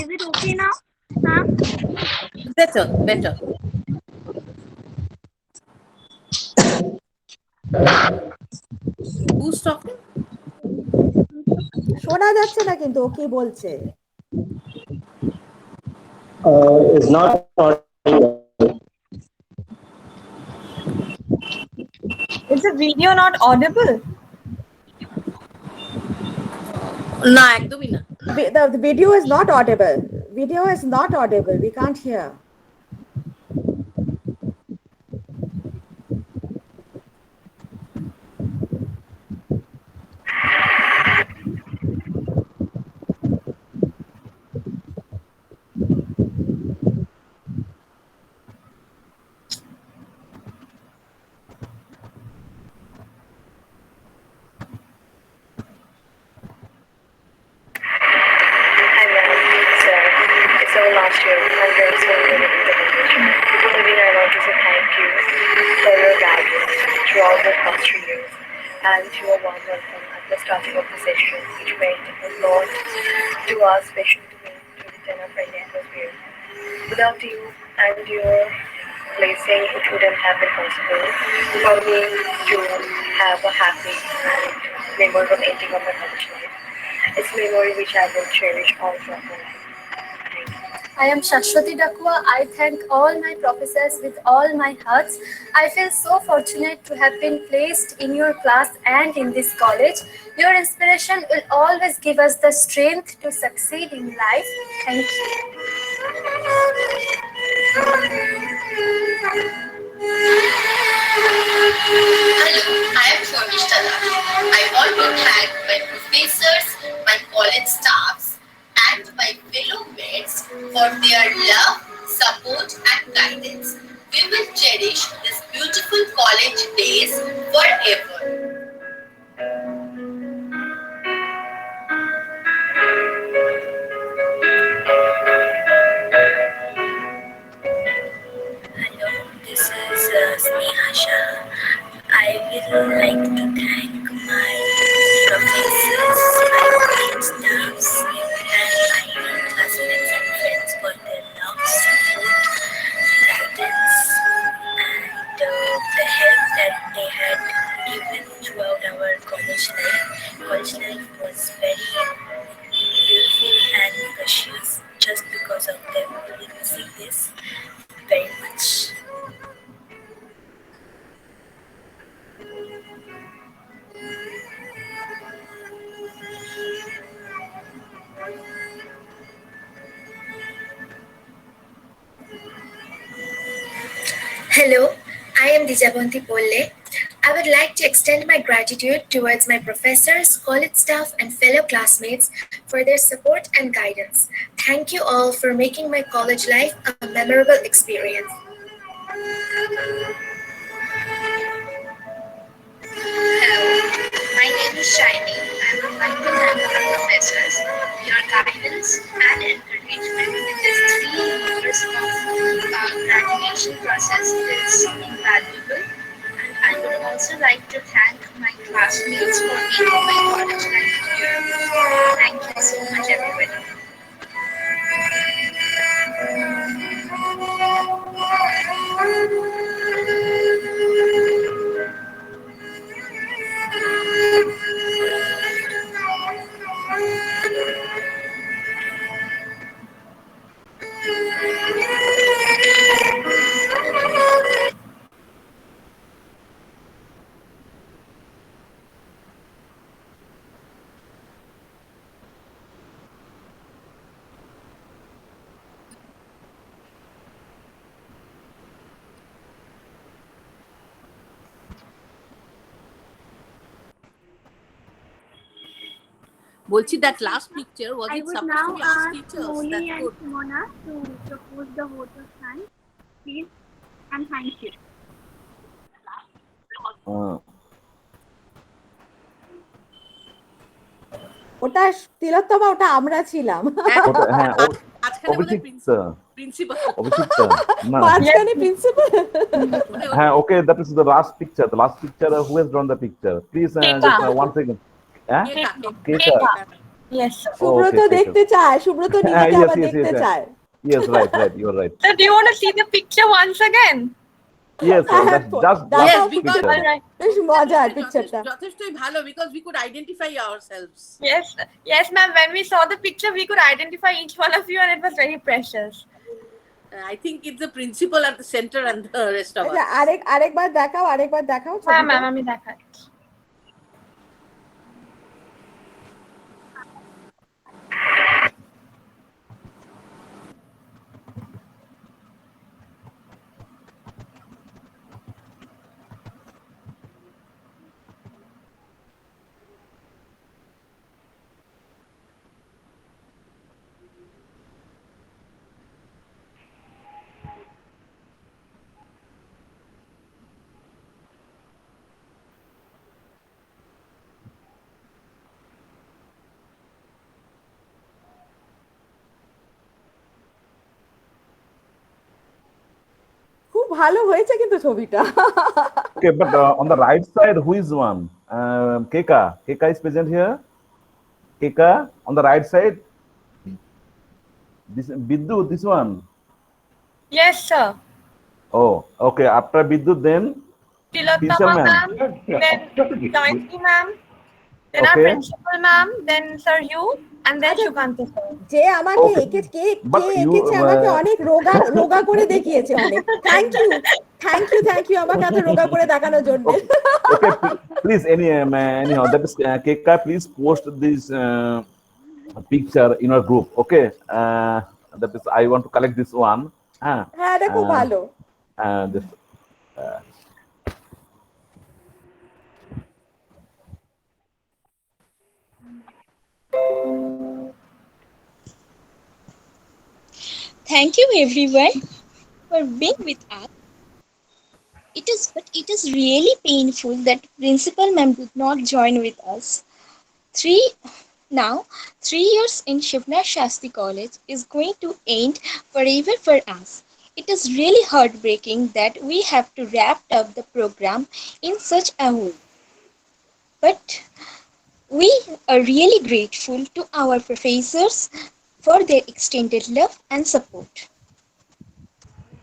[SPEAKER 1] Is it okay now, ma'am?
[SPEAKER 2] Better. Who's talking?
[SPEAKER 6] শোনা যাচ্ছে না কিন্তু ও কি বলছে।
[SPEAKER 8] Is not
[SPEAKER 14] Is the video not audible?
[SPEAKER 2] না, একদমই না।
[SPEAKER 6] The video is not audible. Video is not audible. We can't hear.
[SPEAKER 15] It's our last year and very soon we will be the graduation. Before moving, I want to say thank you for your guidance throughout the past 3 years and your warm welcome at the starting of the session, which meant a lot to us, especially to me, to the dinner friendly atmosphere. Without you and your blessing, it wouldn't have been possible for me to have a happy and memorable ending of my college life. It's a memory which I will cherish all throughout my life.
[SPEAKER 3] I am Shashwati Dakwa. I thank all my professors with all my heart. I feel so fortunate to have been placed in your class and in this college. Your inspiration will always give us the strength to succeed in life. Thank you.
[SPEAKER 16] Hello, I am Shornishta Lal. I want to thank my professors, my college staffs, and my fellow mates for their love, support, and guidance. We will cherish these beautiful college days forever.
[SPEAKER 10] Hello, this is Sneha Shah. I would like to thank my professors, my college staffs, and my classmates and friends for their love, support, guidance, and the help that they had given throughout our college life. College life was very beautiful and precious just because of them. We will see this very much.
[SPEAKER 5] Hello, I am Dijabanti Polle. I would like to extend my gratitude towards my professors, college staff, and fellow classmates for their support and guidance. Thank you all for making my college life a memorable experience.
[SPEAKER 15] Hello, my name is Shiny. I would like to thank our professors. Your guidance and encouragement in this 3 years of graduation process is invaluable. And I would also like to thank my classmates for making my college life beautiful. Thank you so much, everybody.
[SPEAKER 2] বলছি that last picture was
[SPEAKER 1] I
[SPEAKER 2] it
[SPEAKER 1] would
[SPEAKER 2] supposed
[SPEAKER 1] now
[SPEAKER 2] to be us
[SPEAKER 1] ask
[SPEAKER 2] teachers?
[SPEAKER 1] Molly
[SPEAKER 2] That's
[SPEAKER 1] and
[SPEAKER 2] good.
[SPEAKER 1] Simona to propose the vote of thanks, please, and thank you.
[SPEAKER 6] ওটা তিলোত্তমা, ওটা আমরা ছিলাম।
[SPEAKER 7] হ্যাঁ,
[SPEAKER 2] মাঝখানে বোধহয়
[SPEAKER 7] Abhishikta
[SPEAKER 2] principal.
[SPEAKER 7] Abhishikta না,
[SPEAKER 6] মাঝখানে প্রিন্সিপাল।
[SPEAKER 7] হ্যাঁ, okay, that is the last picture. The last picture, who has drawn the picture? Please, just one second. Keka.
[SPEAKER 14] Yes.
[SPEAKER 6] Subrata দেখতে চায়, সুব্রত নিজেকে আবার দেখতে চায়।
[SPEAKER 7] Yes, right, you are right.
[SPEAKER 14] So do you want to see the picture once again?
[SPEAKER 7] Yes, just
[SPEAKER 6] বেশ মজার পিকচারটা।
[SPEAKER 2] যথেষ্টই ভালো, because we could identify ourselves.
[SPEAKER 14] Yes ma'am, when we saw the picture we could identify each one of you and it was very precious.
[SPEAKER 2] I think it's the principal at the center and the rest of us.
[SPEAKER 6] আরেকবার দেখাও।
[SPEAKER 14] হ্যাঁ ma'am, আমি দেখাচ্ছি।
[SPEAKER 6] খুব ভালো হয়েছে কিন্তু ছবিটা।
[SPEAKER 7] Okay, but on the right side, who is one? Keka is present here. Keka on the right side. This Biddu, this one.
[SPEAKER 14] Yes sir.
[SPEAKER 7] Oh, okay. After Biddu, then
[SPEAKER 14] Tilottama ma'am, then Joyinti ma'am, then our principal ma'am, then Sir Hugh, and then Shukanta sir.
[SPEAKER 6] যে আমাকে এঁকেছে আমাকে অনেক রোগা করে দেখিয়েছে অনেক। Thank you আমাকে এত রোগা করে দেখানোর জন্য।
[SPEAKER 7] Okay, please, anyhow, that is Keka, please post this picture in our group. Okay, that is, I want to collect this one.
[SPEAKER 6] হ্যাঁ, এটা খুব ভালো।
[SPEAKER 17] Thank you everyone for being with us. It is really painful that Principal Ma'am did not join with us. 3 years in Shivna Shastri College is going to end forever for us. It is really heartbreaking that we have to wrap up the program in such a way. But we are really grateful to our professors for their extended love and support.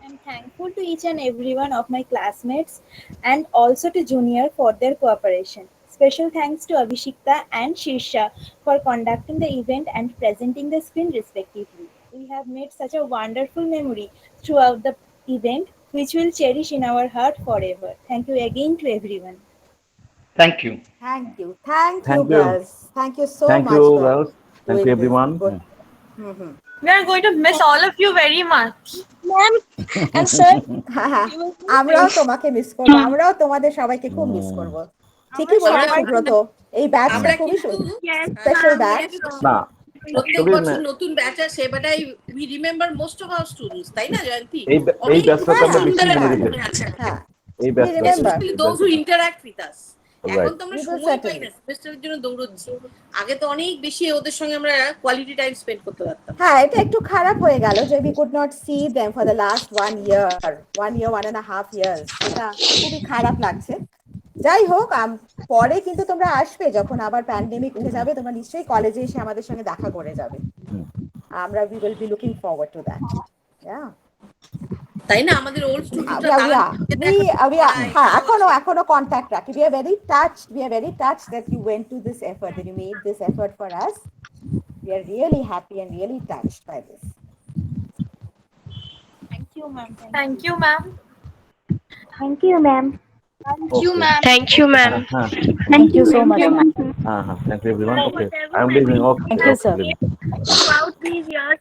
[SPEAKER 18] I'm thankful to each and every one of my classmates and also to Junior for their cooperation. Special thanks to Abhishekta and Shirsha for conducting the event and presenting the screen respectively. We have made such a wonderful memory throughout the event, which we'll cherish in our heart forever. Thank you again to everyone.
[SPEAKER 4] Thank you.
[SPEAKER 6] Thank you, girls. Thank you so much.
[SPEAKER 7] Thank you, girls. Thank you, everyone.
[SPEAKER 14] We are going to miss all of you very much.
[SPEAKER 17] Ma'am and sir,
[SPEAKER 6] আমরাও তোমাকে miss করব, আমরাও তোমাদের সবাইকে খুব miss করব। ঠিকই বলেছো সুব্রত, এই ব্যাচটা খুবই স্পেশাল ব্যাচ।
[SPEAKER 7] না,
[SPEAKER 2] প্রত্যেক বছর নতুন ব্যাচ আসে, but we remember most of our students, তাই না জয়ন্তী?
[SPEAKER 7] এই ব্যাচটাতে আমরা বেশি মনে রাখি।
[SPEAKER 2] হ্যাঁ,
[SPEAKER 7] এই ব্যাচটা
[SPEAKER 2] especially those who interact with us. এখন তো আমরা
[SPEAKER 6] Right.
[SPEAKER 2] সময় পাই না, সেমিস্টারের জন্য দৌড়চ্ছি। আগে তো অনেক বেশি ওদের সঙ্গে আমরা কোয়ালিটি টাইম স্পেন্ড করতে পারতাম।
[SPEAKER 6] হ্যাঁ, এটা একটু খারাপ হয়ে গেল যে we could not see them for the last 1 year, 1.5 years. এটা খুবই খারাপ লাগছে। যাই হোক, পরে কিন্তু তোমরা আসবে, যখন আবার প্যান্ডেমিক উঠে যাবে তোমরা নিশ্চয়ই কলেজে এসে আমাদের সঙ্গে দেখা করে যাবে। আমরা we will be looking forward to that. Yeah.
[SPEAKER 2] তাই না, আমাদের ওল্ড স্টুডেন্টরা
[SPEAKER 6] এখনো কন্ট্যাক্ট রাখি। we are very touched that you went to this effort, that you made this effort for us. We are really happy and really touched by this.
[SPEAKER 18] Thank you, ma'am.
[SPEAKER 14] Thank you, ma'am.
[SPEAKER 1] Thank you, ma'am.
[SPEAKER 17] thank you, ma'am.
[SPEAKER 15] Thank you, ma'am.
[SPEAKER 18] Thank you so much, ma'am.
[SPEAKER 7] Thank you, everyone. Okay, I'm leaving. Okay.
[SPEAKER 18] Thank you, sir.
[SPEAKER 1] Throughout these years,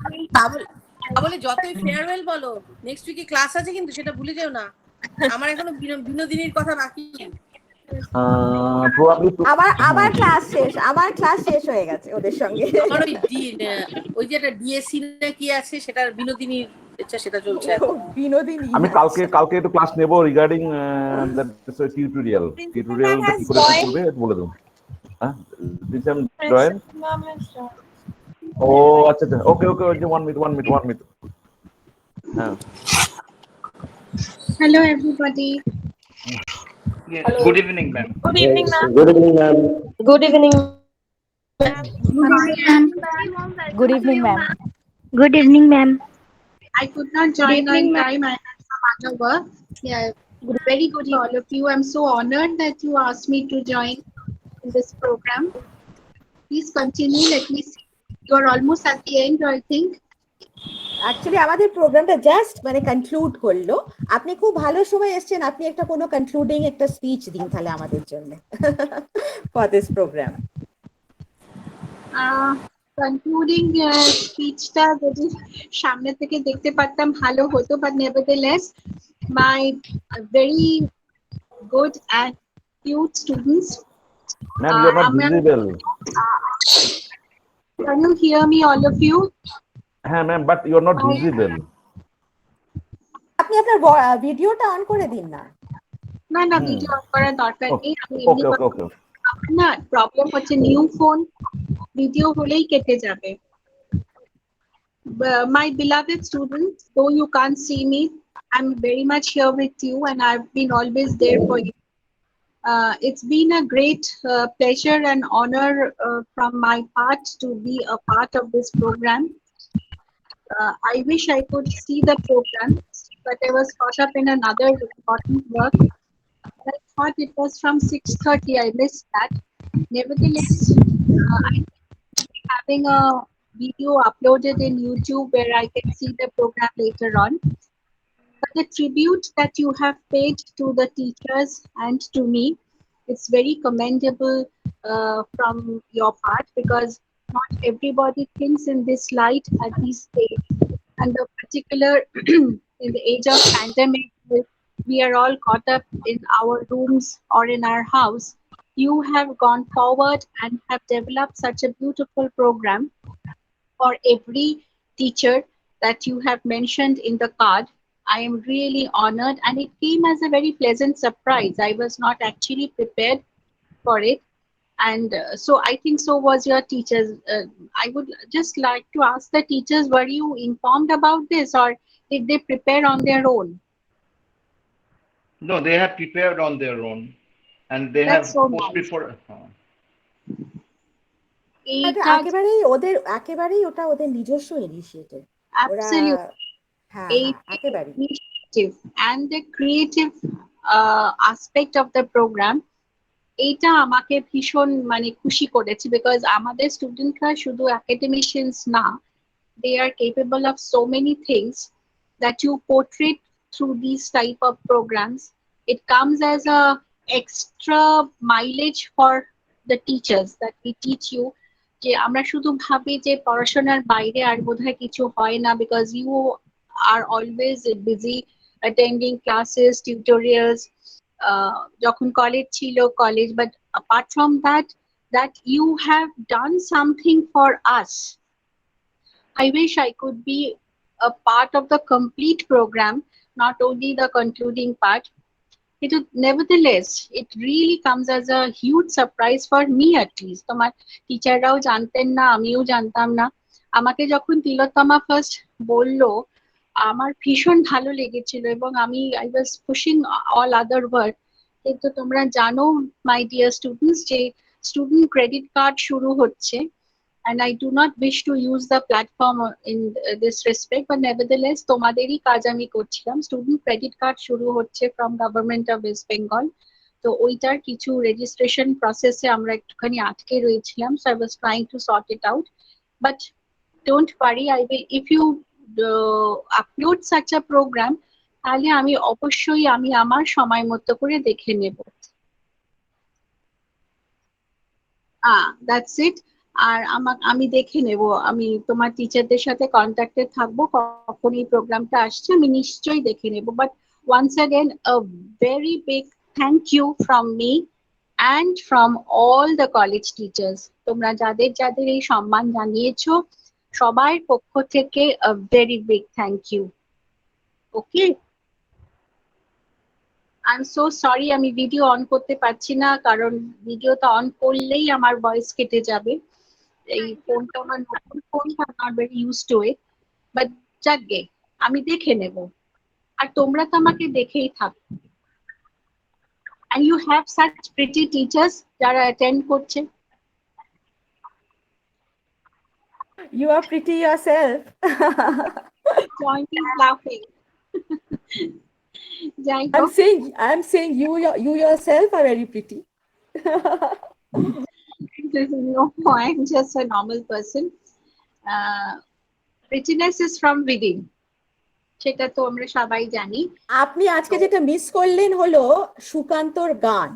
[SPEAKER 2] বলে যতই farewell বলো, next উইকে class আছে কিন্তু সেটা ভুলে যেও না। আমার এখনো বিনোদিনীর কথা বাকি।
[SPEAKER 7] Probably to,
[SPEAKER 6] আবার ক্লাস শেষ হয়ে গেছে ওদের সঙ্গে।
[SPEAKER 2] আমার ওই যে একটা ডিএসসি না কি আছে সেটার বিনোদিনীর সেটা চলছে এখন।
[SPEAKER 6] বিনোদিনী
[SPEAKER 7] আমি কালকে একটু ক্লাস নেব রিগার্ডিং দ্যাট টিউটোরিয়ালটা কি করে করবে বলে দেবো। হ্যাঁ জয়েন। ও আচ্ছা আচ্ছা, ওকে ওকে, ওয়ান মিনিট। হ্যাঁ,
[SPEAKER 19] hello everybody.
[SPEAKER 4] Yes, good evening, ma'am.
[SPEAKER 14] Good evening, ma'am.
[SPEAKER 8] Good evening, ma'am.
[SPEAKER 14] Good evening.
[SPEAKER 1] Good evening, ma'am.
[SPEAKER 5] Good evening, ma'am.
[SPEAKER 19] I could not join on time. I had some other work. Yeah, very good to all of you. I'm so honored that you asked me to join in this program. Please continue. Let me see. You are almost at the end, I think.
[SPEAKER 6] Actually আমাদের প্রোগ্রামটা just মানে conclude করলো। আপনি খুব ভালো সময় এসেছেন, আপনি একটা কোনো কনক্লুডিং একটা স্পিচ দিন তাহলে আমাদের জন্য ফর দিস প্রোগ্রাম।
[SPEAKER 19] কনক্লুডিং স্পিচটা যদি সামনে থেকে দেখতে পারতাম ভালো হতো, but nevertheless my very good and cute students,
[SPEAKER 7] ma'am you are not visible.
[SPEAKER 19] can you hear me, all of you?
[SPEAKER 7] হ্যাঁ ma'am, but you are not visible.
[SPEAKER 6] আপনি আপনার ভিডিওটা অন করে দিন না।
[SPEAKER 19] না ভিডিও অন করার দরকার নেই, আমি এমনি
[SPEAKER 7] ওকে
[SPEAKER 19] না, প্রবলেম হচ্ছে নিউ ফোন, ভিডিও হলেই কেটে যাবে। My beloved students, though you can't see me, I'm very much here with you and I've been always there for you. It's been a great pleasure and honor from my part to be a part of this program. I wish I could see the program, but I was caught up in another important work. I thought it was from 6:30. I missed that. Nevertheless, I'm having a video uploaded in YouTube where I can see the program later on. But the tribute that you have paid to the teachers and to me, it's very commendable from your part, because not everybody thinks in this light at this stage. And the particular in the age of pandemic, we are all caught up in our rooms or in our house. You have gone forward and have developed such a beautiful program for every teacher that you have mentioned in the card. I am really honored, and it came as a very pleasant surprise. I was not actually prepared for it. And so I think so was your teachers. I would just like to ask the teachers, were you informed about this or did they prepare on their own?
[SPEAKER 4] No, they have prepared on their own, and they
[SPEAKER 19] That's
[SPEAKER 4] have
[SPEAKER 19] so
[SPEAKER 4] post
[SPEAKER 19] nice.
[SPEAKER 4] before.
[SPEAKER 6] একেবারেই ওটা ওদের নিজস্ব initiative.
[SPEAKER 19] Absolutely.
[SPEAKER 6] একেবারেই
[SPEAKER 19] initiative and the creative aspect of the program, এইটা আমাকে ভীষণ মানে খুশি করেছে, বিকজ আমাদের স্টুডেন্টরা শুধু academicians না, they are capable of so many things that you portray through these type of programs. It comes as a extra mileage for the teachers that we teach you, যে আমরা শুধু ভাবি যে পড়াশোনার বাইরে আর বোধহয় কিছু হয় না, because you are always busy attending classes, tutorials, যখন কলেজ ছিল college, but apart from that you have done something for us. I wish I could be a part of the complete program, not only the concluding part. Nevertheless, it really comes as a huge surprise for me at least. তোমার টিচাররাও জানতেন না, আমিও জানতাম না। আমাকে যখন তিলোত্তমা first বললো, আমার ভীষণ ভালো লেগেছিল এবং I was pushing all other work. কিন্তু তোমরা জানো my dear students যে student credit card শুরু হচ্ছে, and I do not wish to use the platform in this respect, but nevertheless তোমাদেরই কাজ আমি করছিলাম। student credit card শুরু হচ্ছে from government of West Bengal, তো ওইটার কিছু registration process এ আমরা একটুখানি আটকে রয়েছিলাম, so I was trying to sort it out, but don't worry, I will, if you upload such a program, তাহলে আমি অবশ্যই আমার সময় মতো করে দেখে নেব। That's it. আর আমি দেখে নেব, আমি তোমার টিচারদের সাথে কন্ট্যাক্টে থাকবো, কখন এই প্রোগ্রামটা আসছে আমি নিশ্চয়ই দেখে নেব। But once again a very big thank you from me and from all the college teachers. তোমরা যাদের যাদের এই সম্মান জানিয়েছো সবার পক্ষ থেকে a very big thank you. Okay. I'm so sorry আমি ভিডিও অন করতে পারছি না কারণ ভিডিওটা অন করলেই আমার ভয়েস কেটে যাবে। এই ফোনটা আমার নতুন phone, I'm not very used to it. But যাকগে আমি দেখে নেব। আর তোমরা তো আমাকে দেখেই থাকো। And you have such pretty teachers যারা attend করছে।
[SPEAKER 6] You are pretty yourself.
[SPEAKER 19] Point is laughing.
[SPEAKER 6] I'm saying you yourself are very pretty.
[SPEAKER 19] No, I'm just a normal person. Prettiness is from within. সেটা তো আমরা সবাই জানি।
[SPEAKER 6] আপনি আজকে যেটা মিস করলেন হলো সুকান্তর গান।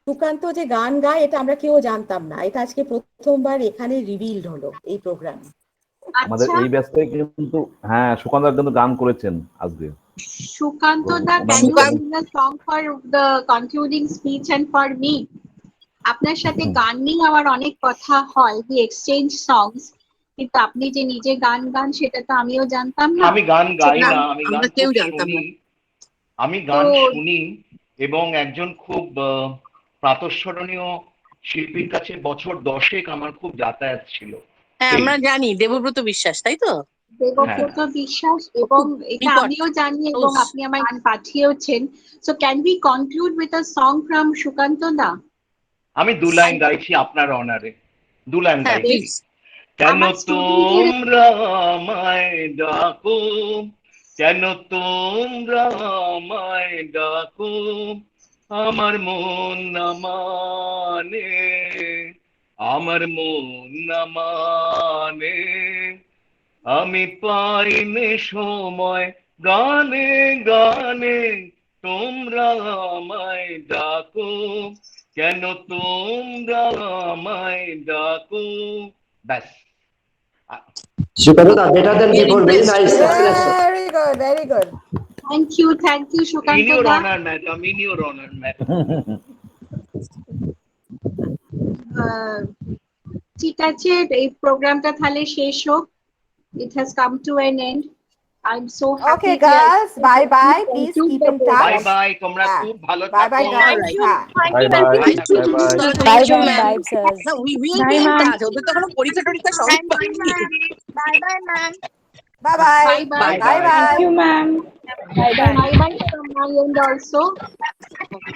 [SPEAKER 6] সুকান্ত যে গান গায় এটা আমরা কেউ জানতাম না, এটা আজকে প্রথমবার এখানে রিভিলড হলো এই প্রোগ্রামে।
[SPEAKER 7] আমাদের এই ব্যাচে কিন্তু হ্যাঁ সুকান্ত কিন্তু গান করেছেন আজকে।
[SPEAKER 19] সুকান্ত দা, can you sing a song for the concluding speech and for me? আপনার সাথে গান নিয়ে আমার অনেক কথা হয়, we exchange songs, কিন্তু আপনি যে নিজে গান গান সেটা তো আমিও জানতাম না।
[SPEAKER 4] আমি গান গাই না, আমি গান শুনি। আমি গান শুনি এবং একজন খুব প্রাতঃস্মরণীয় শিল্পীর কাছে বছর 10 আমার খুব যাতায়াত ছিল।
[SPEAKER 2] হ্যাঁ আমরা জানি দেবব্রত বিশ্বাস, তাই তো?
[SPEAKER 19] দেবব্রত বিশ্বাস, এবং এটা আমিও জানি এবং আপনি আমায় গান পাঠিয়েছেন। So can we conclude with a song from Sukanta দা?
[SPEAKER 4] আমি 2 লাইন গাইছি আপনার অনারে, 2 লাইন গাইছি। কেন তোমরা আমায় ডাকো, কেন তোমরা আমায় ডাকো, আমার মন না মানে, আমার মন না মানে, আমি পাইনে সময় গানে গানে তোমরা আমায় ডাকো, কেন তোমরা আমায় ডাকো। ব্যাস।
[SPEAKER 8] Shukanta, better than before. Very nice.
[SPEAKER 6] Very good, very good.
[SPEAKER 19] Thank you, Shukanta.
[SPEAKER 4] In your honor, madam. In your honor, madam.
[SPEAKER 19] ঠিক আছে, এই প্রোগ্রামটা তাহলে শেষ হোক। It has come to an end. I'm so happy.
[SPEAKER 6] Okay, girls. Bye bye. Please keep in touch.
[SPEAKER 4] Bye bye. তোমরা খুব ভালো থাকো।
[SPEAKER 6] Bye bye, guys.
[SPEAKER 14] Thank you.
[SPEAKER 6] Bye
[SPEAKER 14] Bye
[SPEAKER 6] bye.
[SPEAKER 14] bye, sir.
[SPEAKER 2] We will be in touch. ওদের তো কোনো পরীক্ষা টরীক্ষা সব
[SPEAKER 14] Bye bye, ma'am.
[SPEAKER 6] Bye bye.
[SPEAKER 19] Bye
[SPEAKER 6] bye.
[SPEAKER 14] Thank you, ma'am. Bye bye.
[SPEAKER 19] Bye bye from my end also.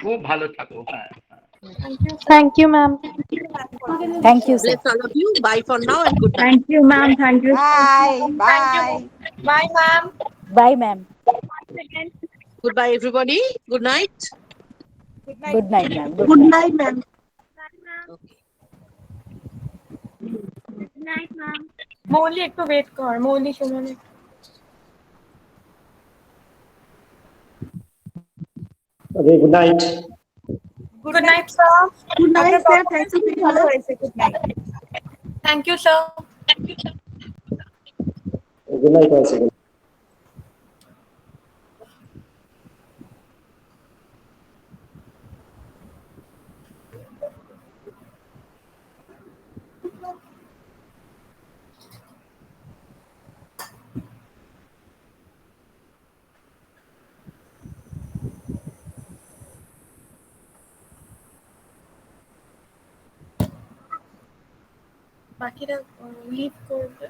[SPEAKER 4] খুব ভালো থাকো। হ্যাঁ।
[SPEAKER 14] Thank you, ma'am. Thank you, sir.
[SPEAKER 2] Bless all of you. Bye for now and good night.
[SPEAKER 14] Thank you, ma'am. Thank you.
[SPEAKER 6] Bye.
[SPEAKER 14] Thank you. Bye, ma'am. Bye, ma'am.
[SPEAKER 2] Goodbye, everybody. Good night.
[SPEAKER 14] Good night, ma'am.
[SPEAKER 19] Good night, ma'am.
[SPEAKER 1] Good night, ma'am.
[SPEAKER 14] মৌলি একটু wait কর, মৌলি শুনুন।
[SPEAKER 8] Okay, good night.
[SPEAKER 14] Good night, sir.
[SPEAKER 19] Good night, sir. Thank you.
[SPEAKER 14] Good night. Thank you, sir.
[SPEAKER 8] Good night once again.
[SPEAKER 14] বাকিরা leave করবে।